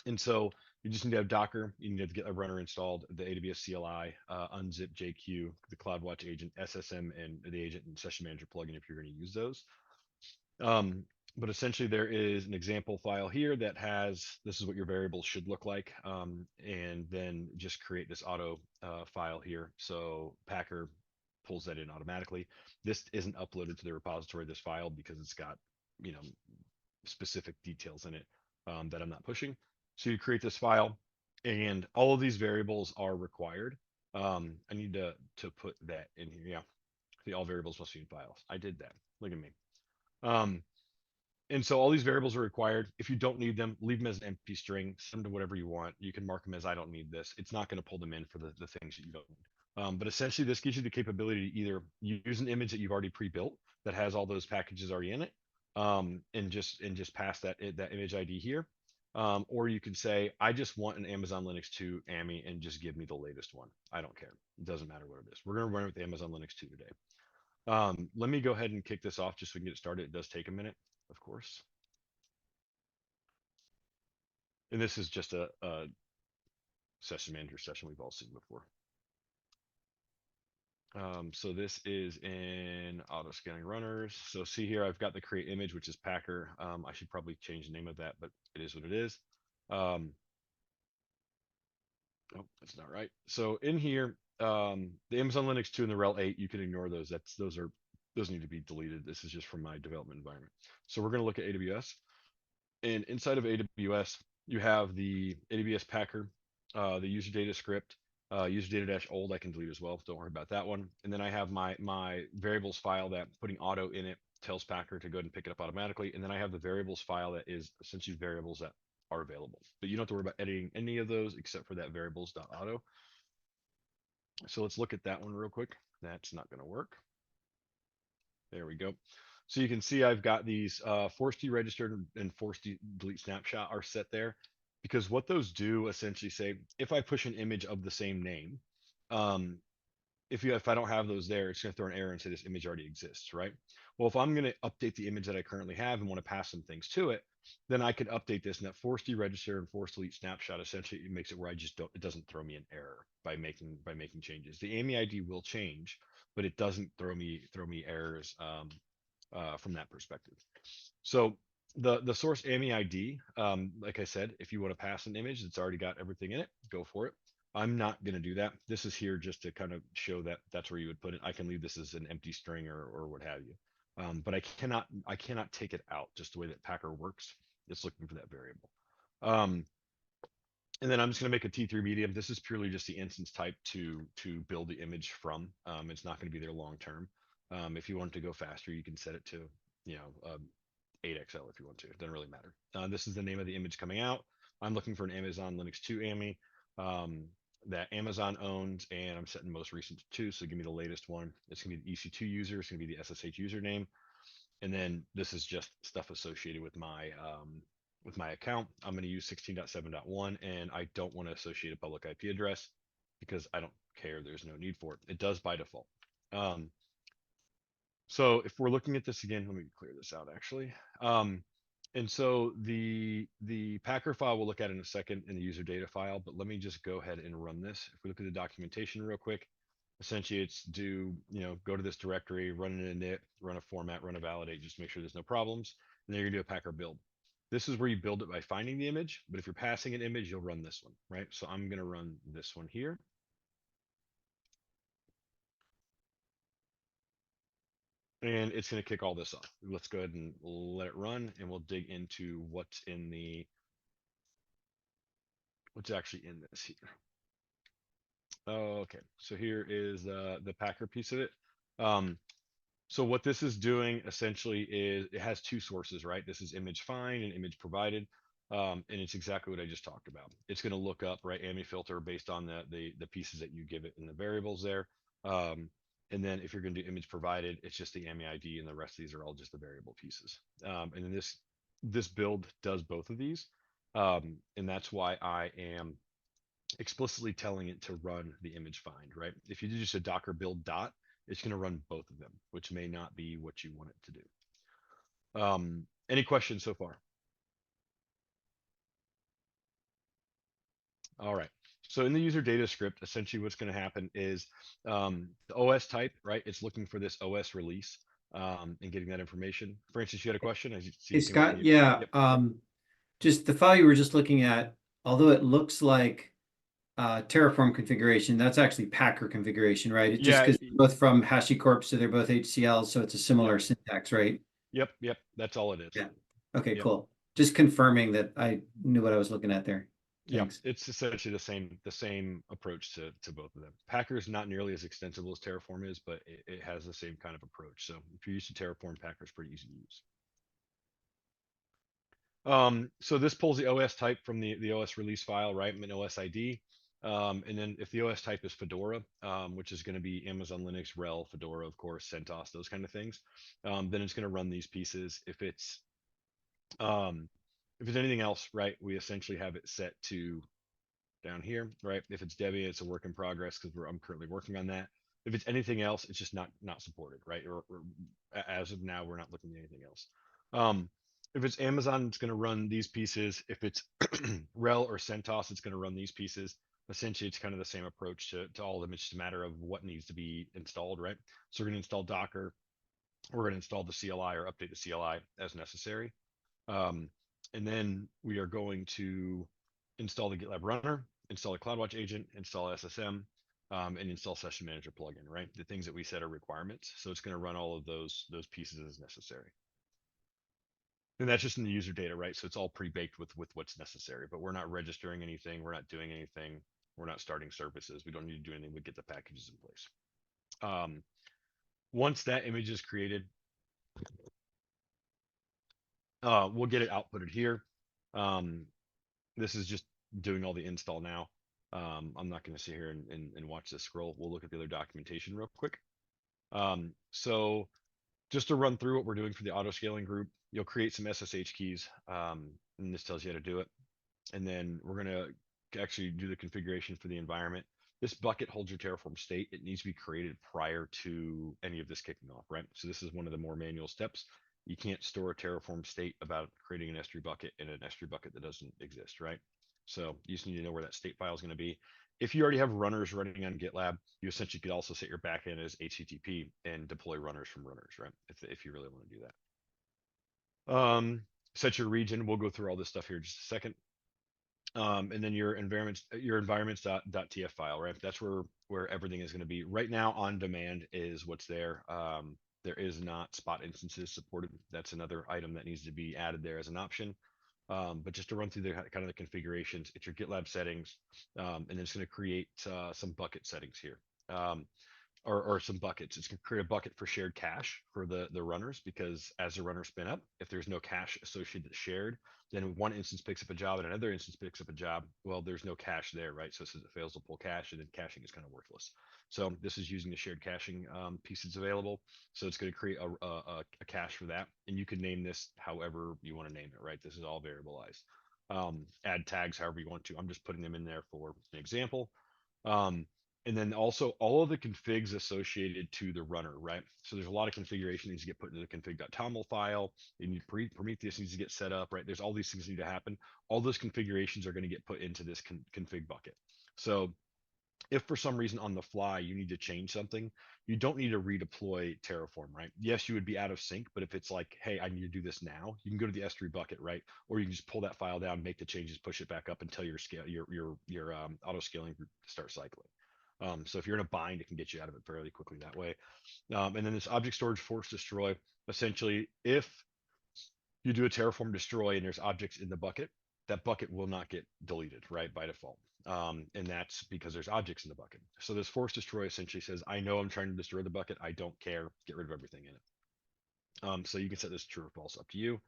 And so you just need to have Docker. You need to get a runner installed, the AWS CLI, unzip JQ, the CloudWatch agent, SSM, and the agent and session manager plugin if you're going to use those. But essentially there is an example file here that has, this is what your variables should look like. And then just create this auto file here. So Packer pulls that in automatically. This isn't uploaded to the repository of this file because it's got, specific details in it that I'm not pushing. So you create this file and all of these variables are required. I need to put that in here. Yeah. The all variables must be in files. I did that. Look at me. And so all these variables are required. If you don't need them, leave them as an empty string, send them to whatever you want. You can mark them as I don't need this. It's not going to pull them in for the things that you don't need. But essentially this gives you the capability to either use an image that you've already pre-built that has all those packages already in it, and just pass that image ID here. Or you can say, I just want an Amazon Linux 2 AMI and just give me the latest one. I don't care. It doesn't matter what it is. We're going to run it with Amazon Linux 2 today. Let me go ahead and kick this off just so we can get started. It does take a minute, of course. And this is just a session manager session we've all seen before. So this is in auto scaling runners. So see here, I've got the create image, which is Packer. I should probably change the name of that, but it is what it is. Oh, that's not right. So in here, the Amazon Linux 2 and the RHEL 8, you can ignore those. Those need to be deleted. This is just from my development environment. So we're going to look at AWS. And inside of AWS, you have the AWS Packer, the user data script, user data dash old I can delete as well. Don't worry about that one. And then I have my variables file that putting auto in it tells Packer to go ahead and pick it up automatically. And then I have the variables file that is essentially variables that are available, but you don't have to worry about editing any of those except for that variables.auto. So let's look at that one real quick. That's not going to work. There we go. So you can see I've got these force deregistered and force delete snapshot are set there. because what those do essentially say, if I push an image of the same name, if I don't have those there, it's going to throw an error and say this image already exists, right? Well, if I'm going to update the image that I currently have and want to pass some things to it, then I could update this, and that force deregister and force delete snapshot essentially it makes it where it doesn't throw me an error by making changes. The AMI ID will change, but it doesn't throw me errors from that perspective. So the source AMI ID, like I said, if you want to pass an image that's already got everything in it, go for it. I'm not going to do that. This is here just to kind of show that that's where you would put it. I can leave this as an empty string or what have you. But I cannot take it out just the way that Packer works. It's looking for that variable. And then I'm just going to make a T3 medium. This is purely just the instance type to build the image from. It's not going to be there long term. If you want to go faster, you can set it to 8XL if you want to. It doesn't really matter. This is the name of the image coming out. I'm looking for an Amazon Linux 2 AMI that Amazon owns, and I'm setting most recent to 2. So give me the latest one. It's going to be the EC2 user. It's going to be the SSH username. And then this is just stuff associated with my account. I'm going to use 16.7.1, and I don't want to associate a public IP address because I don't care. There's no need for it. It does by default. So if we're looking at this again, let me clear this out actually. And so the Packer file we'll look at in a second in the user data file, but let me just go ahead and run this. If we look at the documentation real quick, essentially it's go to this directory, run an init, run a format, run a validate, just make sure there's no problems. And then you're gonna do a Packer build. This is where you build it by finding the image, but if you're passing an image, you'll run this one, right? So I'm gonna run this one here. And it's going to kick all this off. Let's go ahead and let it run, and we'll dig into what's actually in this here. Okay, so here is the Packer piece of it. So what this is doing essentially is it has two sources, right? This is image find and image provided, and it's exactly what I just talked about. It's going to look up, right, AMI filter based on the pieces that you give it in the variables there. And then if you're going to do image provided, it's just the AMI ID, and the rest of these are all just the variable pieces. And then this build does both of these, and that's why I am explicitly telling it to run the image find, right? If you do just a Docker build dot, it's going to run both of them, which may not be what you want it to do. Any questions so far? All right. So in the user data script, essentially what's going to happen is the OS type, right? It's looking for this OS release and getting that information. Francis, you had a question? As you see, Hey, Scott, yeah. Yep. Just the file you were just looking at, although it looks like Terraform configuration, that's actually Packer configuration, right? It just because both from HashiCorp, so they're both HCLs, so it's a similar syntax, right? Yep. That's all it is. Yeah. Okay, Yep. cool. Just confirming that I knew what I was looking at there. Thanks. Yeah, it's essentially the same approach to both of them. Packer is not nearly as extensible as Terraform is, but it has the same kind of approach. So if you're used to Terraform, Packer is pretty easy to use. So this pulls the OS type from the OS release file, right? An OS ID. And then if the OS type is Fedora, which is going to be Amazon Linux, RHEL, Fedora, of course, CentOS, those kind of things, then it's going to run these pieces. If it's anything else, right, we essentially have it set to down here, right? If it's Debian, it's a work in progress because I'm currently working on that. If it's anything else, it's just not supported, right? Or as of now, we're not looking at anything else. If it's Amazon, it's going to run these pieces. If it's RHEL or CentOS, it's going to run these pieces. Essentially, it's kind of the same approach to all of them. It's just a matter of what needs to be installed, right? So we're going to install Docker. We're going to install the CLI or update the CLI as necessary. And then we are going to install the GitLab runner, install a CloudWatch agent, install SSM, and install Session Manager plugin, right? The things that we set are requirements. So it's going to run all of those pieces as necessary. And that's just in the user data, right? So it's all pre-baked with what's necessary, but we're not registering anything. We're not doing anything. We're not starting services. We don't need to do anything. We get the packages in place. Once that image is created, we'll get it outputted here. This is just doing all the install now. I'm not going to sit here and watch this scroll. We'll look at the other documentation real quick. So just to run through what we're doing for the auto scaling group, you'll create some SSH keys, and this tells you how to do it. And then we're going to actually do the configuration for the environment. This bucket holds your Terraform state. It needs to be created prior to any of this kicking off, right? So this is one of the more manual steps. You can't store a Terraform state about creating an S3 bucket in an S3 bucket that doesn't exist, right? So you just need to know where that state file is going to be. If you already have runners running on GitLab, you essentially could also set your backend as HTTP and deploy runners from runners, right? If you really want to do that. Set your region. We'll go through all this stuff here in just a second. And then your environments.tf file, right? That's where everything is going to be. Right now, on demand is what's there. There is not spot instances supported. That's another item that needs to be added there as an option. But just to run through the kind of the configurations, it's your GitLab settings, and then it's going to create some bucket settings here. Or some buckets. It's going to create a bucket for shared cache for the runners, because as the runners spin up, if there's no cache associated that's shared, then one instance picks up a job and another instance picks up a job. Well, there's no cache there, right? So since it fails to pull cache, and then caching is kind of worthless. So this is using the shared caching pieces available. So it's going to create a cache for that, and you can name this however you want to name it, right? This is all variableized. Add tags however you want to. I'm just putting them in there for an example. And then also all of the configs associated to the runner, right? So there's a lot of configuration needs to get put into the config.toml file. You need Prometheus needs to get set up, right? There's all these things that need to happen. All those configurations are going to get put into this config bucket. So if for some reason on the fly you need to change something, you don't need to redeploy Terraform, right? Yes, you would be out of sync, but if it's like, hey, I need to do this now, you can go to the S3 bucket, right? Or you can just pull that file down, make the changes, push it back up until your auto scaling group starts cycling. So if you're in a bind, it can get you out of it fairly quickly that way. And then this object storage force destroy, essentially, if you do a Terraform destroy and there's objects in the bucket, that bucket will not get deleted, right, by default. And that's because there's objects in the bucket. So this force destroy essentially says, I know I'm trying to destroy the bucket. I don't care. Get rid of everything in it. So you can set this true or false, up to you.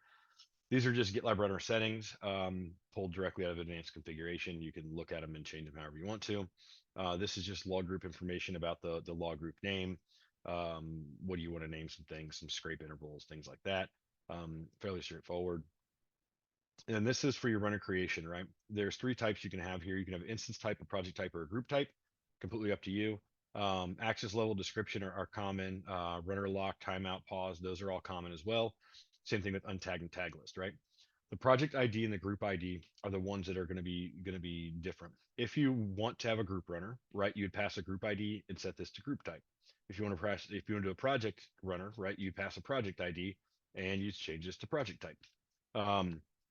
These are just GitLab runner settings, pulled directly out of advanced configuration. You can look at them and change them however you want to. This is just log group information about the log group name. What do you want to name some things, some scrape intervals, things like that. Fairly straightforward. And this is for your runner creation, right? There's 3 types you can have here. You can have instance type, a project type, or a group type. Completely up to you. Access level, description are common. Runner lock, timeout, pause, those are all common as well. Same thing with untag and tag list, right? The project ID and the group ID are the ones that are going to be different. If you want to have a group runner, right, you'd pass a group ID and set this to group type. If you want to do a project runner, right, you pass a project ID and you change this to project type.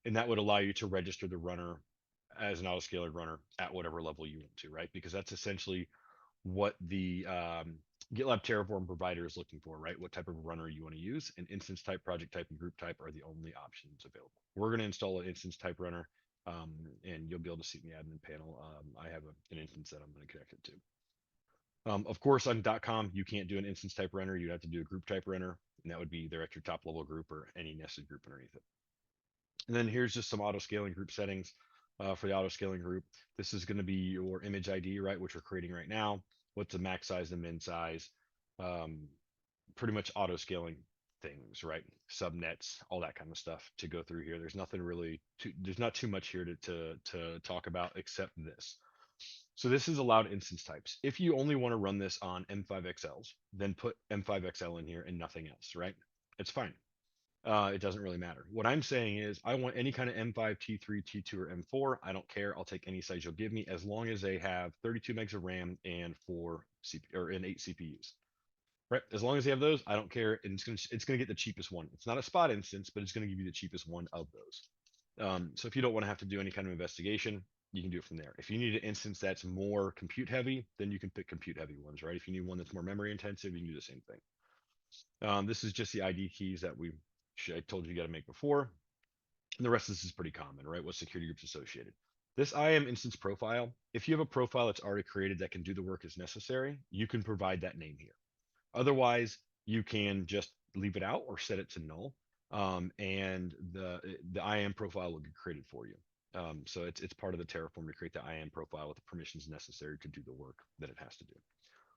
And that would allow you to register the runner as an autoscaler runner at whatever level you want to, right? Because that's essentially what the GitLab Terraform provider is looking for, right? What type of runner you want to use, and instance type, project type, and group type are the only options available. We're going to install an instance type runner, and you'll be able to see in the admin panel. I have an instance that I'm going to connect it to. Of course, on .com, you can't do an instance type runner. You'd have to do a group type runner, and that would be either at your top level group or any nested group underneath it. And then here's just some auto scaling group settings for the auto scaling group. This is going to be your image ID, right, which we're creating right now. What's the max size, the min size, pretty much auto scaling things, right? Subnets, all that kind of stuff to go through here. There's nothing really, there's not too much here to talk about except this. So this is allowed instance types. If you only want to run this on M5XLs, then put M5XL in here and nothing else, right? It's fine. It doesn't really matter. What I'm saying is I want any kind of M5, T3, T2, or M4. I don't care. I'll take any size you'll give me as long as they have 32 megs of RAM and 8 CPUs. Right? As long as they have those, I don't care. And it's gonna get the cheapest one. It's not a spot instance, but it's gonna give you the cheapest one of those. So if you don't want to have to do any kind of investigation, you can do it from there. If you need an instance that's more compute heavy, then you can pick compute heavy ones, right? If you need one that's more memory intensive, you can do the same thing. This is just the ID keys that I told you got to make before. And the rest of this is pretty common, right? What security groups associated. This IAM instance profile, if you have a profile that's already created that can do the work as necessary, you can provide that name here. Otherwise, you can just leave it out or set it to null, and the IAM profile will get created for you. So it's part of the Terraform to create the IAM profile with the permissions necessary to do the work that it has to do.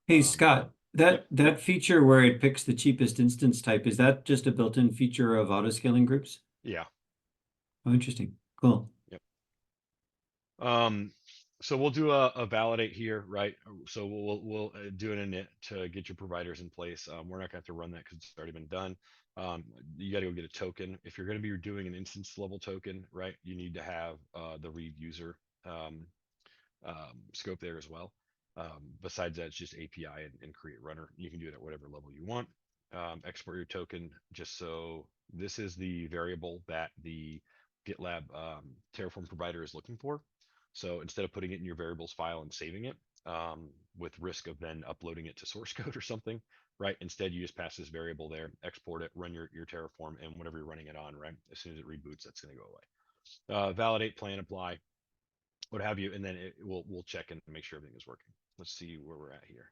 Hey, Scott, that feature where it picks the cheapest instance type, is that just a built-in feature of autoscaling groups? Yeah. Oh, interesting. Cool. Yep. So we'll do a validate here, right? So we'll do an init to get your providers in place. We're not gonna have to run that because it's already been done. You got to go get a token. If you're going to be doing an instance level token, right, you need to have the read user scope there as well. Besides that, it's just API and create runner. You can do it at whatever level you want. Export your token just so this is the variable that the GitLab Terraform provider is looking for. So instead of putting it in your variables file and saving it with risk of then uploading it to source code or something, right? Instead, you just pass this variable there, export it, run your Terraform, and whatever you're running it on, right? As soon as it reboots, that's going to go away. Validate, plan, apply, what have you, and then we'll check and make sure everything is working. Let's see where we're at here.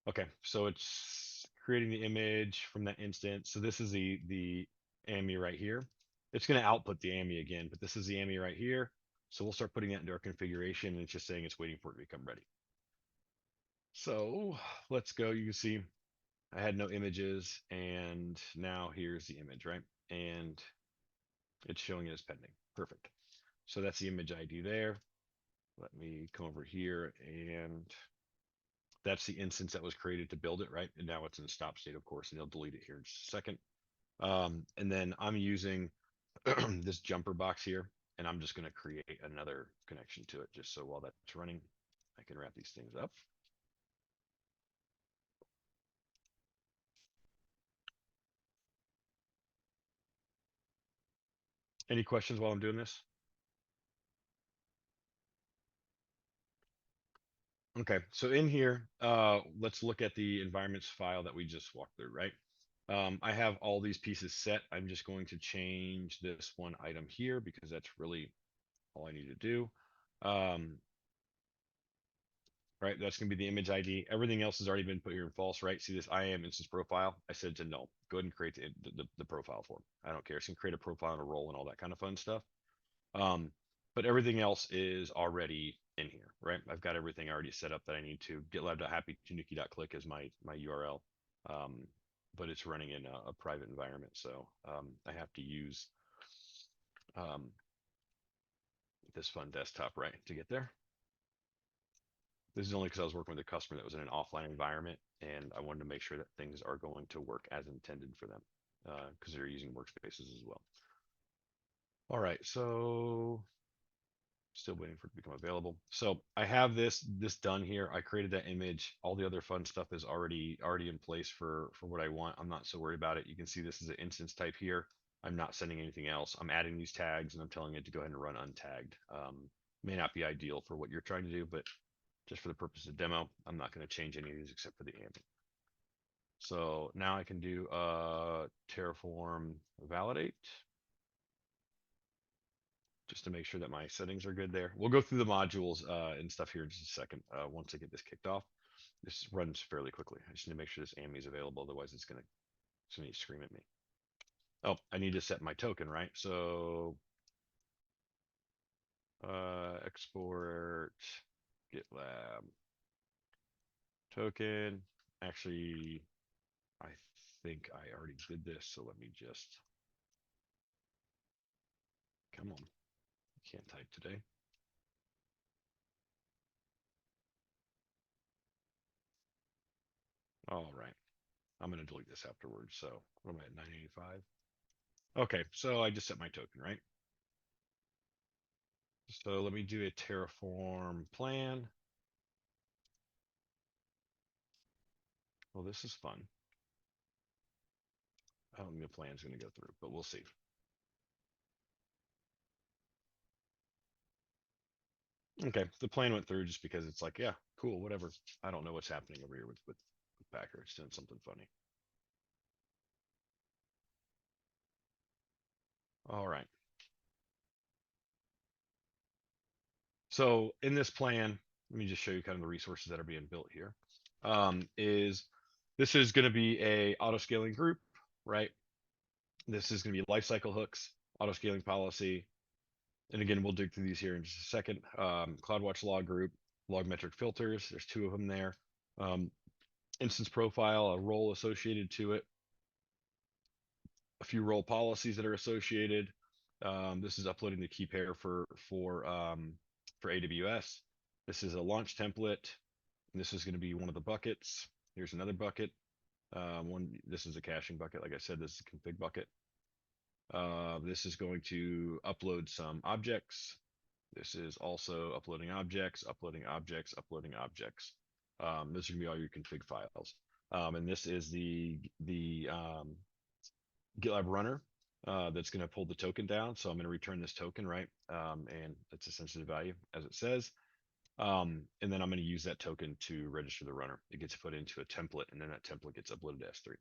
Okay, so it's creating the image from that instance. So this is the AMI right here. It's going to output the AMI again, but this is the AMI right here. So we'll start putting that into our configuration, and it's just saying it's waiting for it to become ready. So let's go. You can see I had no images, and now here's the image, right? And it's showing it as pending. Perfect. So that's the image ID there. Let me come over here, and that's the instance that was created to build it, right? And now it's in the stop state, of course, and they'll delete it here in just a second. And then I'm using this jumper box here, and I'm just going to create another connection to it just so while that's running, I can wrap these things up. Any questions while I'm doing this? Okay, so in here, let's look at the environments file that we just walked through, right? I have all these pieces set. I'm just going to change this one item here because that's really all I need to do. Right, that's going to be the image ID. Everything else has already been put here in false, right? See this IAM instance profile? I said to null. Go ahead and create the profile form. I don't care. It's going to create a profile and a role and all that kind of fun stuff. But everything else is already in here, right? I've got everything already set up that I need to. GitLab.happytanuki.click is my URL, but it's running in a private environment, so I have to use this fun desktop, right, to get there. This is only because I was working with a customer that was in an offline environment, and I wanted to make sure that things are going to work as intended for them because they're using workspaces as well. All right, so still waiting for it to become available. So I have this done here. I created that image. All the other fun stuff is already in place for what I want. I'm not so worried about it. You can see this is an instance type here. I'm not sending anything else. I'm adding these tags, and I'm telling it to go ahead and run untagged. May not be ideal for what you're trying to do, but just for the purpose of demo, I'm not going to change any of these except for the ambient. So now I can do Terraform validate just to make sure that my settings are good there. We'll go through the modules and stuff here in just a second once I get this kicked off. This runs fairly quickly. I just need to make sure this AMI is available. Otherwise, it's going to scream at me. Oh, I need to set my token, right? So export GitLab token. Actually, I think I already did this, so let me just, come on, I can't type today. All right, I'm gonna delete this afterwards. So what am I at, 985? Okay, so I just set my token, right? So let me do a Terraform plan. Well, this is fun. I don't think the plan's gonna go through, but we'll see. Okay, the plan went through just because it's like, yeah, cool, whatever. I don't know what's happening over here with Packer. It's doing something funny. All right. So in this plan, let me just show you kind of the resources that are being built here. This is going to be a auto scaling group, right? This is going to be lifecycle hooks, auto scaling policy. And again, we'll dig through these here in just a second. CloudWatch log group, log metric filters. There's 2 of them there. Instance profile, a role associated to it, a few role policies that are associated. This is uploading the key pair for for AWS. This is a launch template. And this is going to be one of the buckets. Here's another bucket. This is a caching bucket. Like I said, this is a config bucket. This is going to upload some objects. This is also uploading objects, uploading objects, uploading objects. This is going to be all your config files. And this is the GitLab runner that's going to pull the token down. So I'm going to return this token, right? And that's essentially the value as it says. And then I'm going to use that token to register the runner. It gets put into a template, and then that template gets uploaded to S3.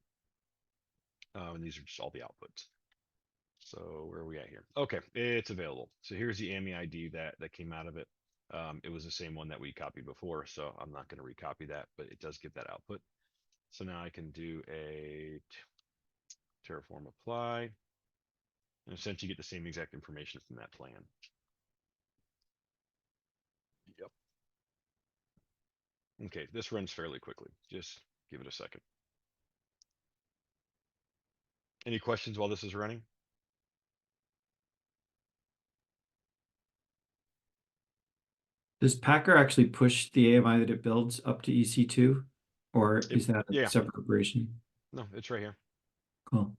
And these are just all the outputs. So where are we at here? Okay, it's available. So here's the AMI ID that came out of it. It was the same one that we copied before, so I'm not going to recopy that, but it does give that output. So now I can do a Terraform apply, and essentially get the same exact information from that plan. Yep. Okay, this runs fairly quickly. Just give it a second. Any questions while this is running? Does Packer actually push the AMI that it builds up to EC2, or is that a separate operation? No, it's right here. Cool.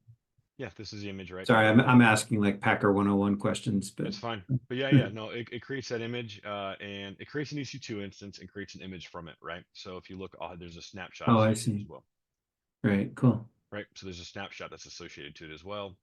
Yeah, this is the image, right? Sorry, I'm asking like Packer 101 questions, but it's fine. But yeah, no, it creates that image, and it creates an EC2 instance and creates an image from it, right? So if you look, there's a snapshot. Oh, I see. As well. Right, cool. Right, so there's a snapshot that's associated to it as well,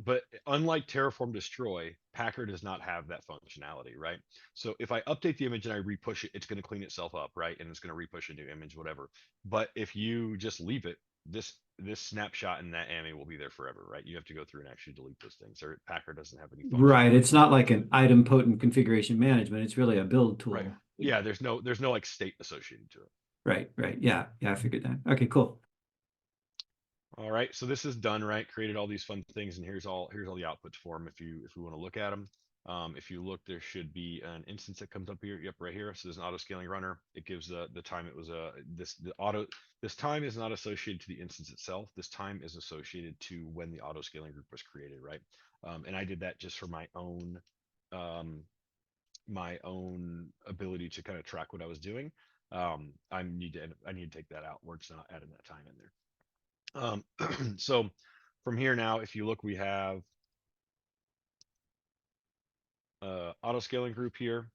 but unlike Terraform Destroy, Packer does not have that functionality, right? So if I update the image and I repush it, it's going to clean itself up, right? And it's going to repush a new image, whatever. But if you just leave it, this snapshot and that AMI will be there forever, right? You have to go through and actually delete those things, or Packer doesn't have any function. Right, it's not like an idempotent configuration management. It's really a build tool. Right. Yeah, there's no like state associated to it. Right. Yeah, I figured that. Okay, cool. All right, so this is done, right? Created all these fun things, and here's all the outputs for them if you want to look at them. If you look, there should be an instance that comes up here. Yep, right here. So there's an auto scaling runner. It gives the time it was this time is not associated to the instance itself. This time is associated to when the auto scaling group was created, right? And I did that just for my own ability to kind of track what I was doing. I need to take that out where it's not adding that time in there. So from here now, if you look, we have auto scaling group here.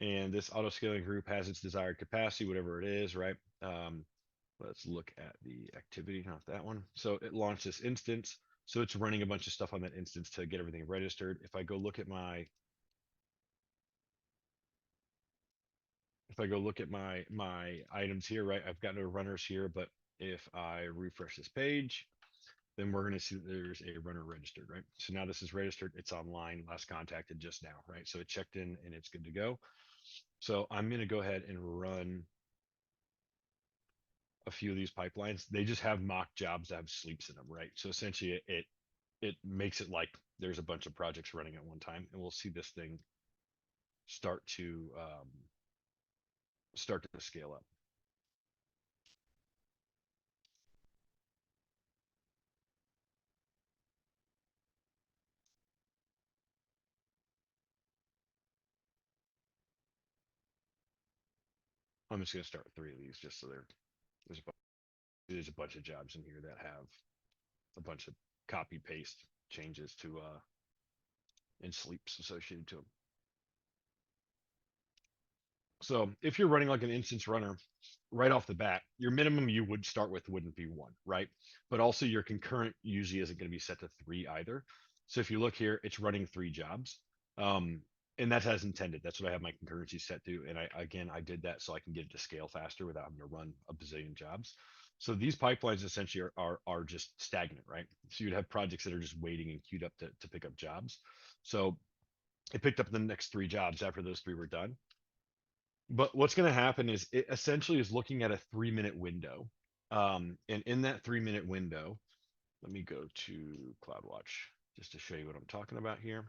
And this auto scaling group has its desired capacity, whatever it is, right? Let's look at the activity, not that one. So it launched this instance. So it's running a bunch of stuff on that instance to get everything registered. If I go look at my my items here, right? I've got no runners here, but if I refresh this page, then we're going to see that there's a runner registered, right? So now this is registered. It's online, last contacted just now, right? So it checked in and it's good to go. So I'm going to go ahead and run a few of these pipelines. They just have mock jobs that have sleeps in them, right? So essentially it makes it like there's a bunch of projects running at one time, and we'll see this thing start to scale up. I'm just going to start with 3 of these just so there's a bunch of jobs in here that have a bunch of copy paste changes to and sleeps associated to them. So if you're running like an instance runner right off the bat, your minimum you would start with wouldn't be 1, right? But also your concurrent usually isn't going to be set to 3 either. So if you look here, it's running 3 jobs. And that's as intended. That's what I have my concurrency set to. And I did that so I can get it to scale faster without having to run a bazillion jobs. So these pipelines essentially are just stagnant, right? So you'd have projects that are just waiting and queued up to pick up jobs. So it picked up the next 3 jobs after those 3 were done. But what's going to happen is it essentially is looking at a 3-minute window. And in that 3-minute window, let me go to CloudWatch just to show you what I'm talking about here.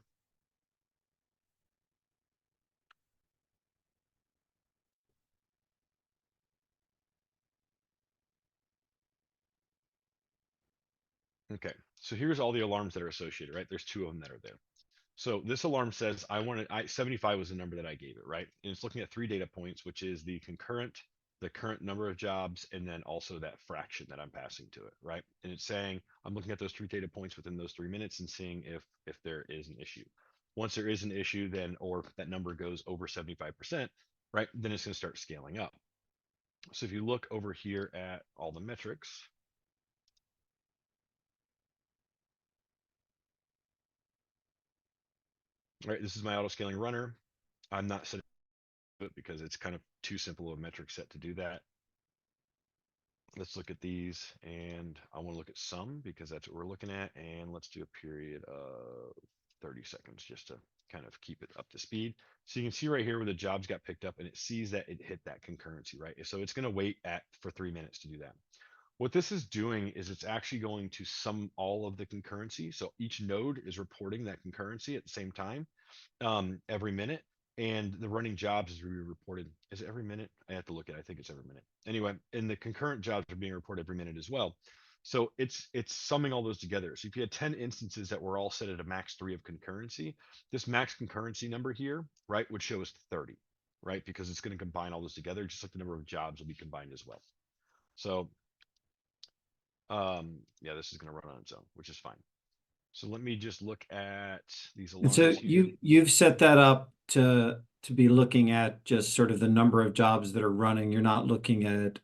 Okay, so here's all the alarms that are associated, right? There's 2 of them that are there. So this alarm says 75 was the number that I gave it, right? And it's looking at 3 data points, which is the current number of jobs, and then also that fraction that I'm passing to it, right? And it's saying I'm looking at those 3 data points within those 3 minutes and seeing if there is an issue. Once there is an issue, then or that number goes over 75%, right? Then it's going to start scaling up. So if you look over here at all the metrics, right? This is my auto scaling runner. I'm not setting it because it's kind of too simple of a metric set to do that. Let's look at these, and I want to look at sum because that's what we're looking at, and let's do a period of 30 seconds just to kind of keep it up to speed. So you can see right here where the jobs got picked up, and it sees that it hit that concurrency, right? So it's going to wait for 3 minutes to do that. What this is doing is it's actually going to sum all of the concurrency. So each node is reporting that concurrency at the same time every minute. And the running jobs is reported. Is it every minute? I have to look at it. I think it's every minute. Anyway, and the concurrent jobs are being reported every minute as well. So it's summing all those together. So if you had 10 instances that were all set at a max 3 of concurrency, this max concurrency number here, right, would show us 30, right? Because it's going to combine all those together, just like the number of jobs will be combined as well. So yeah, this is going to run on its own, which is fine. So let me just look at these And so alarms here. you've set that up to be looking at just sort of the number of jobs that are running. You're not looking at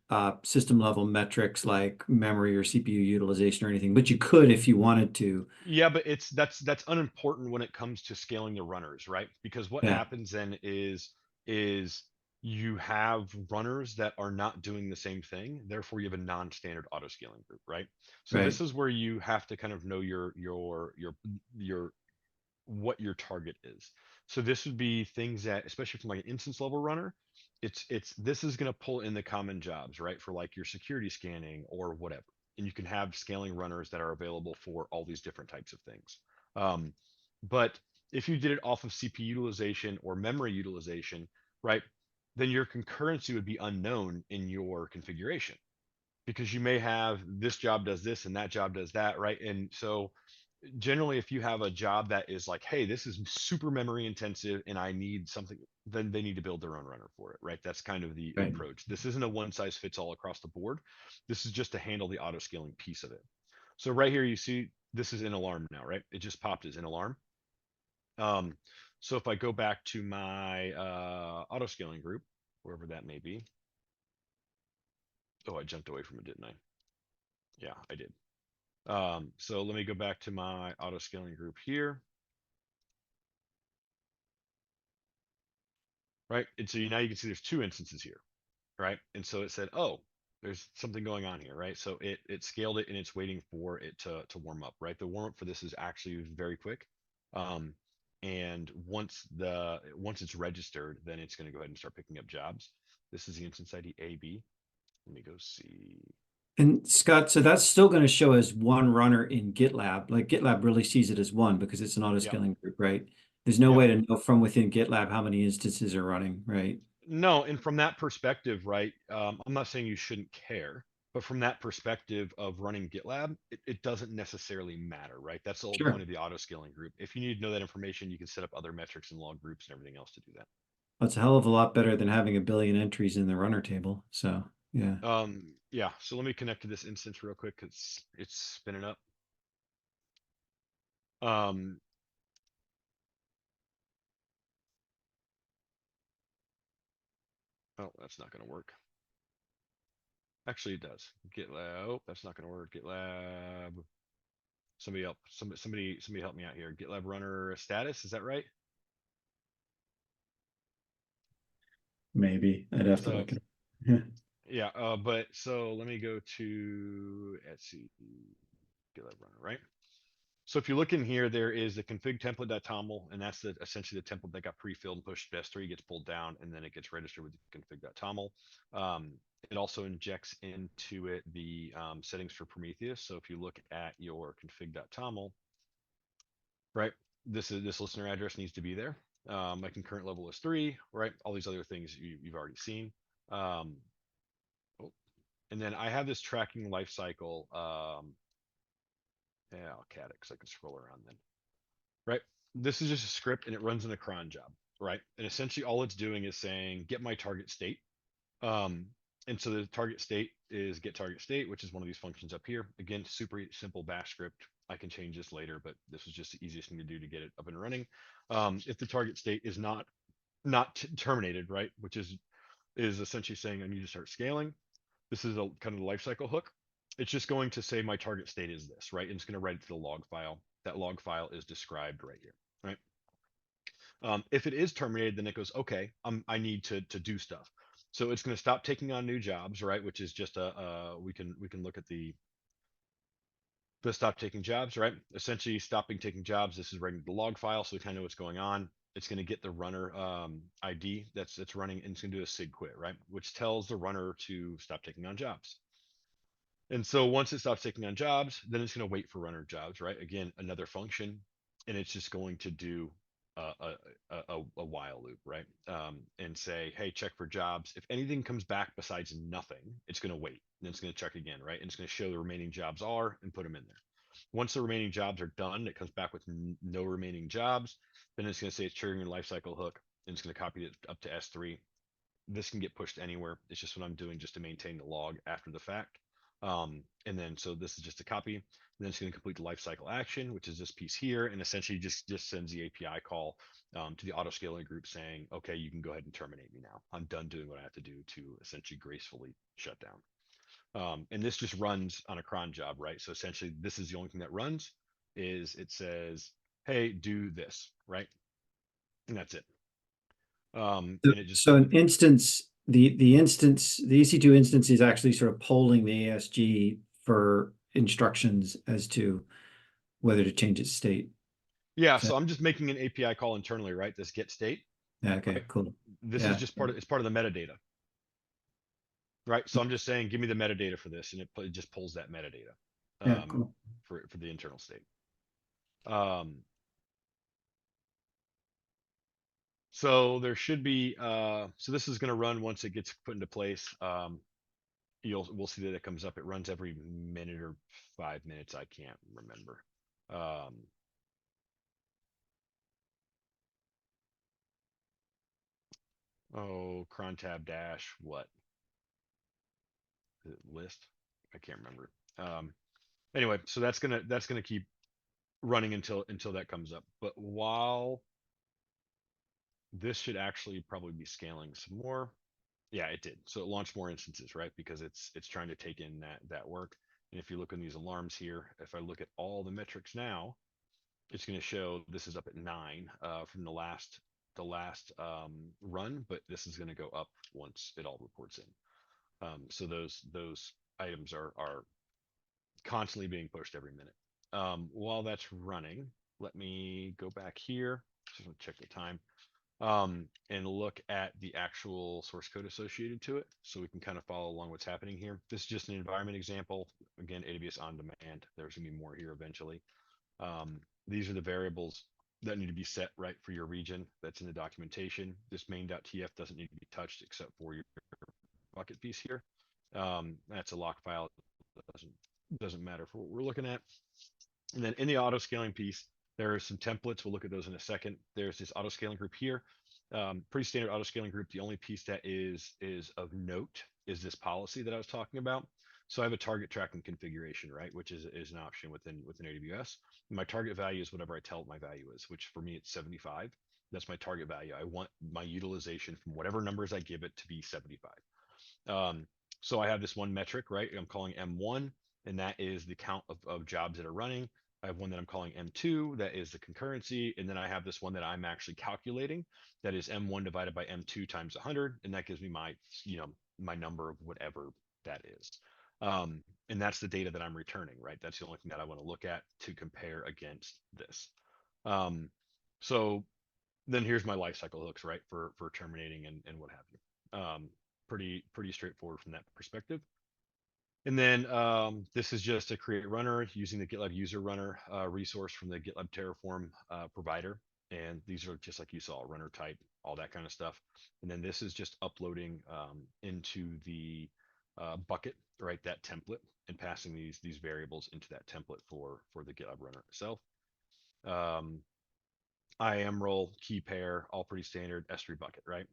system level metrics like memory or CPU utilization or anything, but you could if you wanted to. Yeah, but that's unimportant when it comes to scaling the runners, right? Because what Yeah. happens then is you have runners that are not doing the same thing. Therefore, you have a non-standard auto scaling group, right? So Right. this is where you have to kind of know your what your target is. So this would be things that, especially from like an instance level runner, this is going to pull in the common jobs, right? For like your security scanning or whatever. And you can have scaling runners that are available for all these different types of things. But if you did it off of CPU utilization or memory utilization, right, then your concurrency would be unknown in your configuration because you may have this job does this and that job does that, right? And so generally if you have a job that is like, hey, this is super memory intensive and I need something, then they need to build their own runner for it, right? That's kind of the Right. approach. This isn't a one size fits all across the board. This is just to handle the auto scaling piece of it. So right here you see this is in alarm now, right? It just popped as in alarm. So if I go back to my auto scaling group, wherever that may be. Oh, I jumped away from it, didn't I? Yeah, I did. So let me go back to my auto scaling group here. Right. And so now you can see there's 2 instances here. Right. And so it said, oh, there's something going on here. Right. So it scaled it and it's waiting for it to warm up. Right. The warm up for this is actually very quick. And once it's registered, then it's going to go ahead and start picking up jobs. This is the instance ID AB. Let me go see. And Scott, so that's still going to show as one runner in GitLab. Like GitLab really sees it as one because it's an auto scaling group, right? There's no Yep. way to know from within GitLab how many instances are running, right? No, and from that perspective, right, I'm not saying you shouldn't care, but from that perspective of running GitLab, it doesn't necessarily matter, right? That's the whole Sure. point of the auto scaling group. If you need to know that information, you can set up other metrics and log groups and everything else to do that. That's a hell of a lot better than having a billion entries in the runner table. So yeah. Yeah, so let me connect to this instance real quick because it's spinning up. Oh, that's not going to work. Actually, it does. GitLab. Oh, that's not going to work. GitLab. Somebody help. Somebody help me out here. GitLab runner status. Is that right? Maybe I'd have to So, look at it. yeah. But so let me go to Etsy GitLab runner, right? So if you look in here, there is the config template.toml, and that's essentially the template that got pre-filled and pushed to S3, gets pulled down, and then it gets registered with the config.toml. It also injects into it the settings for Prometheus. So if you look at your config.toml, right, this listener address needs to be there. My concurrent level is 3, right? All these other things you've already seen. And then I have this tracking lifecycle Yeah, I'll cat it because I can scroll around then. Right. This is just a script and it runs in a cron job, right? And essentially all it's doing is saying get my target state. And so the target state is get target state, which is one of these functions up here. Again, super simple bash script. I can change this later, but this was just the easiest thing to do to get it up and running. If the target state is not terminated, right, which is essentially saying I need to start scaling. This is a kind of the lifecycle hook. It's just going to say my target state is this, right? And it's going to write it to the log file. That log file is described right here, right? If it is terminated, then it goes, okay, I need to do stuff. So it's going to stop taking on new jobs, right? Which is just we can look at the stop taking jobs, right? Essentially stopping taking jobs. This is writing the log file, so we kind of know what's going on. It's going to get the runner ID that's running, and it's going to do a sig quit, right? Which tells the runner to stop taking on jobs. And so once it stops taking on jobs, then it's going to wait for runner jobs, right? Again, another function, and it's just going to do a while loop, right? And say, hey, check for jobs. If anything comes back besides nothing, it's going to wait, and it's going to check again, right? And it's going to show the remaining jobs are and put them in there. Once the remaining jobs are done, it comes back with no remaining jobs. Then it's going to say it's triggering your lifecycle hook, and it's going to copy it up to S3. This can get pushed anywhere. It's just what I'm doing just to maintain the log after the fact. And then so this is just a copy. And then it's going to complete the lifecycle action, which is this piece here, and essentially just sends the API call to the auto scaling group saying, okay, you can go ahead and terminate me now. I'm done doing what I have to do to essentially gracefully shut down. And this just runs on a cron job, right? So essentially, this is the only thing that runs. Is it says, hey, do this, right? And that's it. And it just So an instance, the instance, the EC2 instance is actually sort of polling the ASG for instructions as to whether to change its state. yeah. So I'm just making an API call internally, right? This get state. Yeah, okay, Right. cool. This is just it's part of the metadata, right? So I'm just saying, give me the metadata for this, and it just pulls that metadata Cool. for the internal state. So there should be so this is going to run once it gets put into place. We'll see that it comes up. It runs every minute or 5 minutes. I can't remember. Oh, cron tab dash what? Is it list? I can't remember. Anyway, so that's gonna keep running until that comes up. But while this should actually probably be scaling some more. Yeah, it did. So it launched more instances, right? Because it's trying to take in that work. And if you look in these alarms here, if I look at all the metrics now, it's going to show this is up at 9 from the last run, but this is going to go up once it all reports in. So those items are constantly being pushed every minute. While that's running, let me go back here. Just want to check the time. And look at the actual source code associated to it, so we can kind of follow along what's happening here. This is just an environment example. Again, AWS on demand. There's gonna be more here eventually. These are the variables that need to be set right for your region. That's in the documentation. This main.tf doesn't need to be touched except for your bucket piece here. That's a lock file. Doesn't matter for what we're looking at. And then in the auto scaling piece, there are some templates. We'll look at those in a second. There's this auto scaling group here. Pretty standard auto scaling group. The only piece that is of note is this policy that I was talking about. So I have a target tracking configuration, right, which is an option within AWS. My target value is whatever I tell it my value is, which for me it's 75. That's my target value. I want my utilization from whatever numbers I give it to be 75. So I have this one metric, right? I'm calling M1, and that is the count of jobs that are running. I have one that I'm calling M2, that is the concurrency, and then I have this one that I'm actually calculating, that is M1 divided by M2 times 100, and that gives me my, my number of whatever that is. And that's the data that I'm returning, right? That's the only thing that I want to look at to compare against this. So then here's my lifecycle hooks, right, for terminating and what have you. Pretty straightforward from that perspective. And then this is just a create runner using the GitLab user runner resource from the GitLab Terraform provider. And these are just like you saw, runner type, all that kind of stuff. And then this is just uploading into the bucket, right, that template. and passing these variables into that template for the GitLab runner itself. IAM role, key pair, all pretty standard, S3 bucket, right?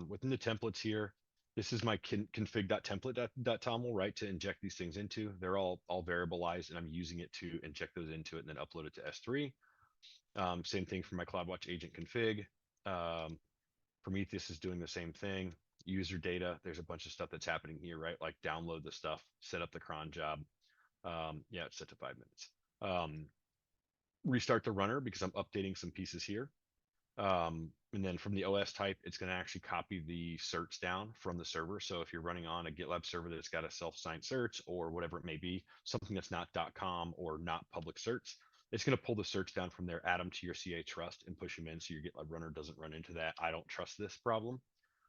Within the templates here, this is my config.template.toml, right, to inject these things into. They're all variableized, and I'm using it to inject those into it and then upload it to S3. Same thing for my CloudWatch agent config. Prometheus is doing the same thing. User data, there's a bunch of stuff that's happening here, right? Like download the stuff, set up the cron job. Yeah, it's set to 5 minutes. Restart the runner because I'm updating some pieces here. And then from the OS type, it's going to actually copy the certs down from the server. So if you're running on a GitLab server that's got a self-signed certs or whatever it may be, something that's not .com or not public certs, it's going to pull the certs down from there, add them to your CA trust, and push them in so your GitLab runner doesn't run into that I don't trust this problem.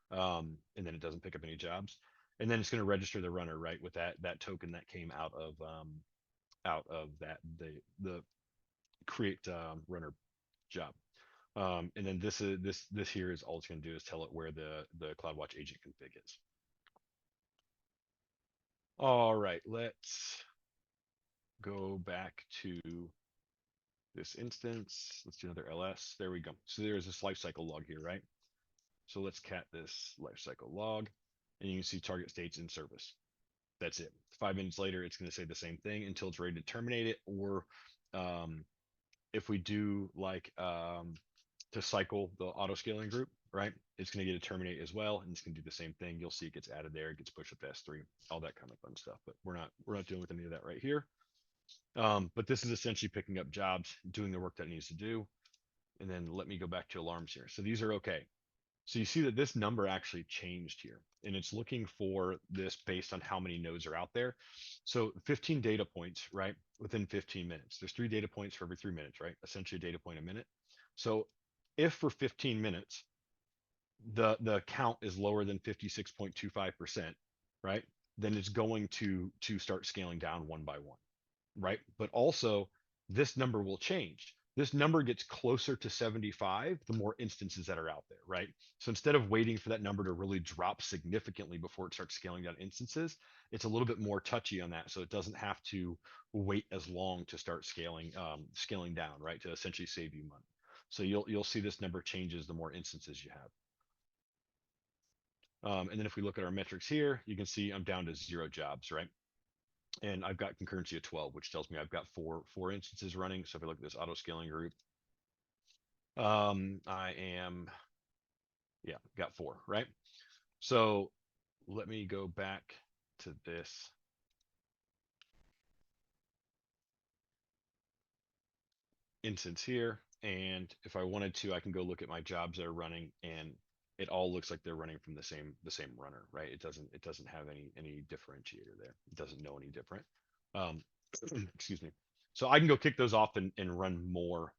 And then it doesn't pick up any jobs. And then it's going to register the runner, right, with that token that came out of that the create runner job. And then this here is all it's going to do is tell it where the CloudWatch agent config is. All right, let's go back to this instance. Let's do another ls. There we go. So there's this lifecycle log here, right? So let's cat this lifecycle log, and you can see target states in service. That's it. 5 minutes later, it's going to say the same thing until it's ready to terminate it. Or if we do like to cycle the auto scaling group, right? It's going to get a terminate as well, and it's going to do the same thing. You'll see it gets added there, it gets pushed up to S3, all that kind of fun stuff. But we're not dealing with any of that right here. But this is essentially picking up jobs, doing the work that it needs to do. And then let me go back to alarms here. So these are okay. So you see that this number actually changed here, and it's looking for this based on how many nodes are out there. So 15 data points, right? Within 15 minutes, there's 3 data points for every 3 minutes, right? Essentially a data point a minute. So if for 15 minutes, the count is lower than 56.25%, right? Then it's going to start scaling down one by one, right? But also this number will change. This number gets closer to 75 the more instances that are out there, right? So instead of waiting for that number to really drop significantly before it starts scaling down instances, it's a little bit more touchy on that, so it doesn't have to wait as long to start scaling down, right, to essentially save you money. So you'll see this number changes the more instances you have. And then if we look at our metrics here, you can see I'm down to 0 jobs, right? And I've got concurrency of 12, which tells me I've got four instances running. So if I look at this auto scaling group, I am, yeah, got 4, right? So let me go back to this. Instance here. And if I wanted to, I can go look at my jobs that are running, and it all looks like they're running from the same runner, right? It doesn't have any differentiator there. It doesn't know any different. Excuse me. So I can go kick those off and run more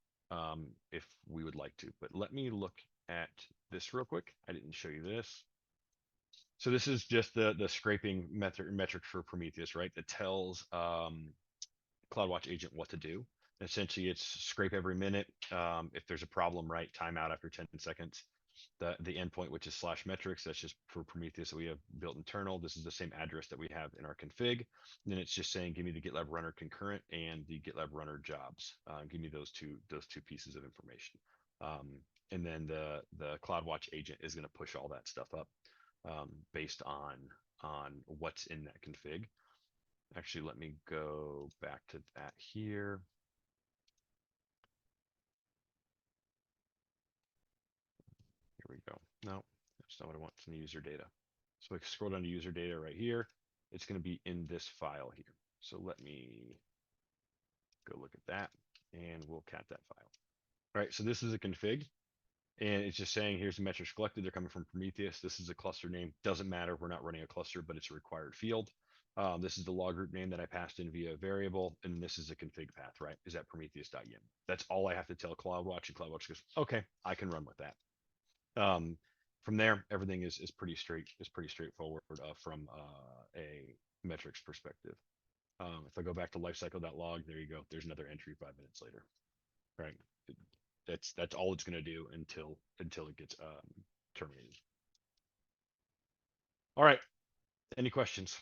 if we would like to. But let me look at this real quick. I didn't show you this. So this is just the scraping metric for Prometheus, right? That tells CloudWatch agent what to do. Essentially, it's scrape every minute. If there's a problem, right, timeout after 10 seconds. The endpoint, which is /metrics, that's just for Prometheus that we have built internal. This is the same address that we have in our config. And then it's just saying, give me the GitLab runner concurrent and the GitLab runner jobs. Give me those two pieces of information. And then the CloudWatch agent is going to push all that stuff up based on what's in that config. Actually, let me go back to that here. Here we go. No, that's not what I want. It's in the user data. So I can scroll down to user data right here. It's going to be in this file here. So let me go look at that, and we'll cat that file. All right, so this is a config, and it's just saying here's the metrics collected. They're coming from Prometheus. This is a cluster name. Doesn't matter. We're not running a cluster, but it's a required field. This is the log group name that I passed in via a variable, and this is a config path, right? Is at prometheus.yum. That's all I have to tell CloudWatch, and CloudWatch goes, okay, I can run with that. From there, everything is pretty straightforward from a metrics perspective. If I go back to lifecycle.log, there you go. There's another entry 5 minutes later, right? That's all it's going to do until it gets terminated. All right. Any questions?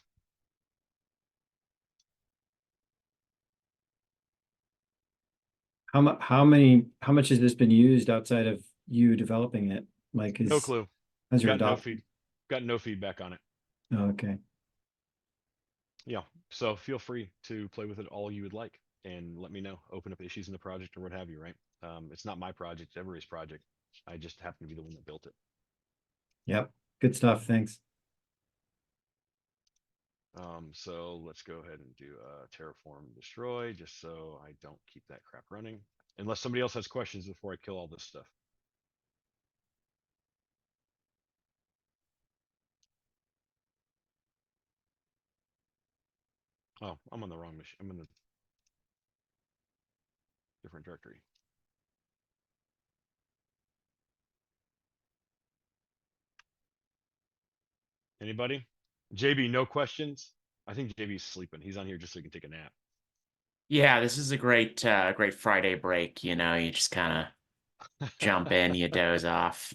How much has this been used outside of you developing it? Like, No clue. has your Got no feedback on it. Oh, okay. Yeah. So feel free to play with it all you would like and let me know. Open up issues in the project or what have you, right? It's not my project, it's everybody's project. I just happen to be the one that built it. Yep. Good stuff. Thanks. So let's go ahead and do terraform destroy just so I don't keep that crap running. Unless somebody else has questions before I kill all this stuff. Oh, I'm on the wrong machine. I'm in the different directory. Anybody? JB, no questions? I think JB's sleeping. He's on here just so he can take a nap. Yeah, this is a great great Friday break, you know, you just kind of jump in, you doze off.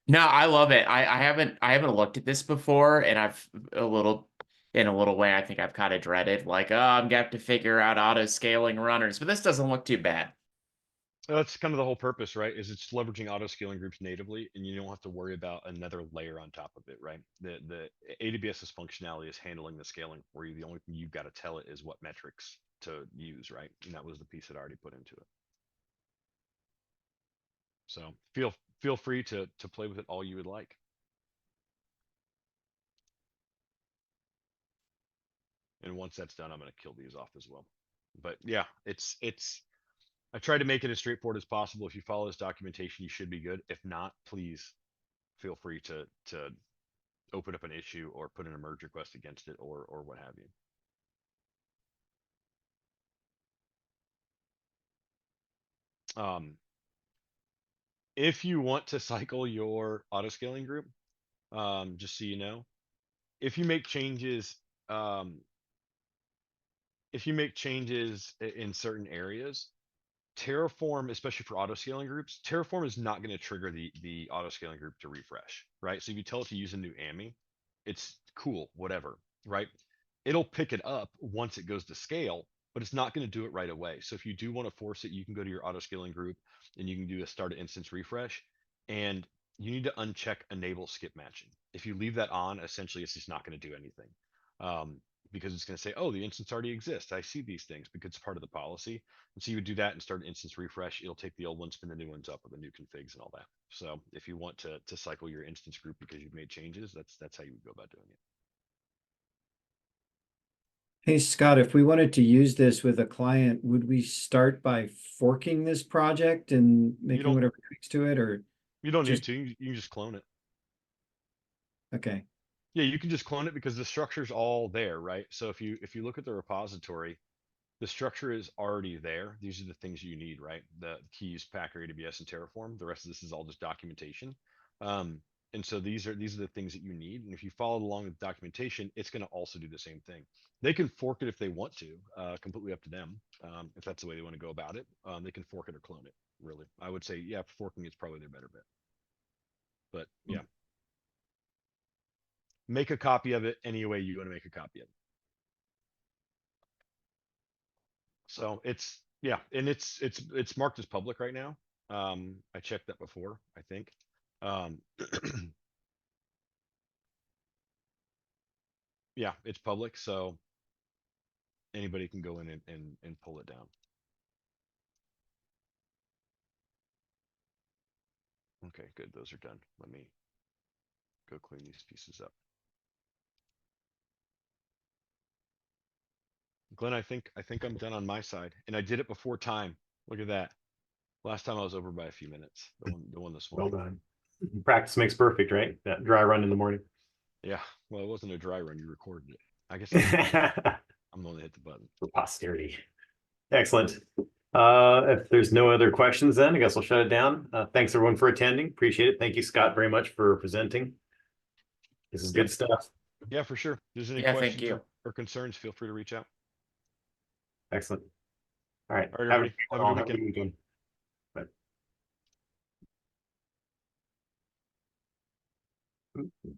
No, I love it. I haven't looked at this before, and in a little way I think I've kind of dreaded like, oh, I'm gonna have to figure out auto scaling runners, but this doesn't look too bad. That's kind of the whole purpose, right? Is it's leveraging auto scaling groups natively, and you don't have to worry about another layer on top of it, right? The AWS's functionality is handling the scaling for you. The only thing you've got to tell it is what metrics to use, right? And that was the piece that I already put into it. So feel free to play with it all you would like. And once that's done, I'm going to kill these off as well. But yeah, it's I try to make it as straightforward as possible. If you follow this documentation, you should be good. If not, please feel free to open up an issue or put in a merge request against it or what have you. If you want to cycle your auto scaling group, just so you know, if you make changes, in certain areas, Terraform, especially for auto scaling groups, Terraform is not going to trigger the auto scaling group to refresh, right? So if you tell it to use a new AMI, it's cool, whatever, right? It'll pick it up once it goes to scale, but it's not going to do it right away. So if you do want to force it, you can go to your auto scaling group and you can do a start instance refresh, and you need to uncheck enable skip matching. If you leave that on, essentially it's just not going to do anything. Because it's going to say, oh, the instance already exists. I see these things because it's part of the policy. And so you would do that and start an instance refresh. It'll take the old ones, spin the new ones up with the new configs and all that. So if you want to cycle your instance group because you've made changes, that's how you would go about doing it. Hey, Scott, if we wanted to use this with a client, would we start by forking this project and making whatever tweaks to it, or you don't need to? You can just clone it. Okay. Yeah, you can just clone it because the structure's all there, right? So if you look at the repository, the structure is already there. These are the things you need, right? The keys, Packer, AWS, and Terraform. The rest of this is all just documentation. And so these are the things that you need. And if you follow along with documentation, it's going to also do the same thing. They can fork it if they want to, completely up to them. If that's the way they want to go about it, they can fork it or clone it. Really, I would say, yeah, forking is probably their better bet. But yeah, make a copy of it any way you want to make a copy of it. So it's, yeah, and it's marked as public right now. I checked that before, I think. Yeah, it's public, so anybody can go in and pull it down. Okay, good. Those are done. Let me go clean these pieces up. Glenn, I think I'm done on my side, and I did it before time. Look at that. Last time I was over by a few minutes. The one this morning. Well done. Practice makes perfect, right? That dry run in the morning. Yeah. Well, it wasn't a dry run. You recorded it. I guess I'm the one that hit the button. For posterity. Excellent. If there's no other questions, then I guess I'll shut it down. Thanks everyone for attending. Appreciate it. Thank you, Scott, very much for presenting. This is good stuff. Yeah, for sure. If there's any Yeah, thank questions you. or concerns, feel free to reach out. Excellent. All right. All right, everybody. Have a good weekend. weekend. Bye.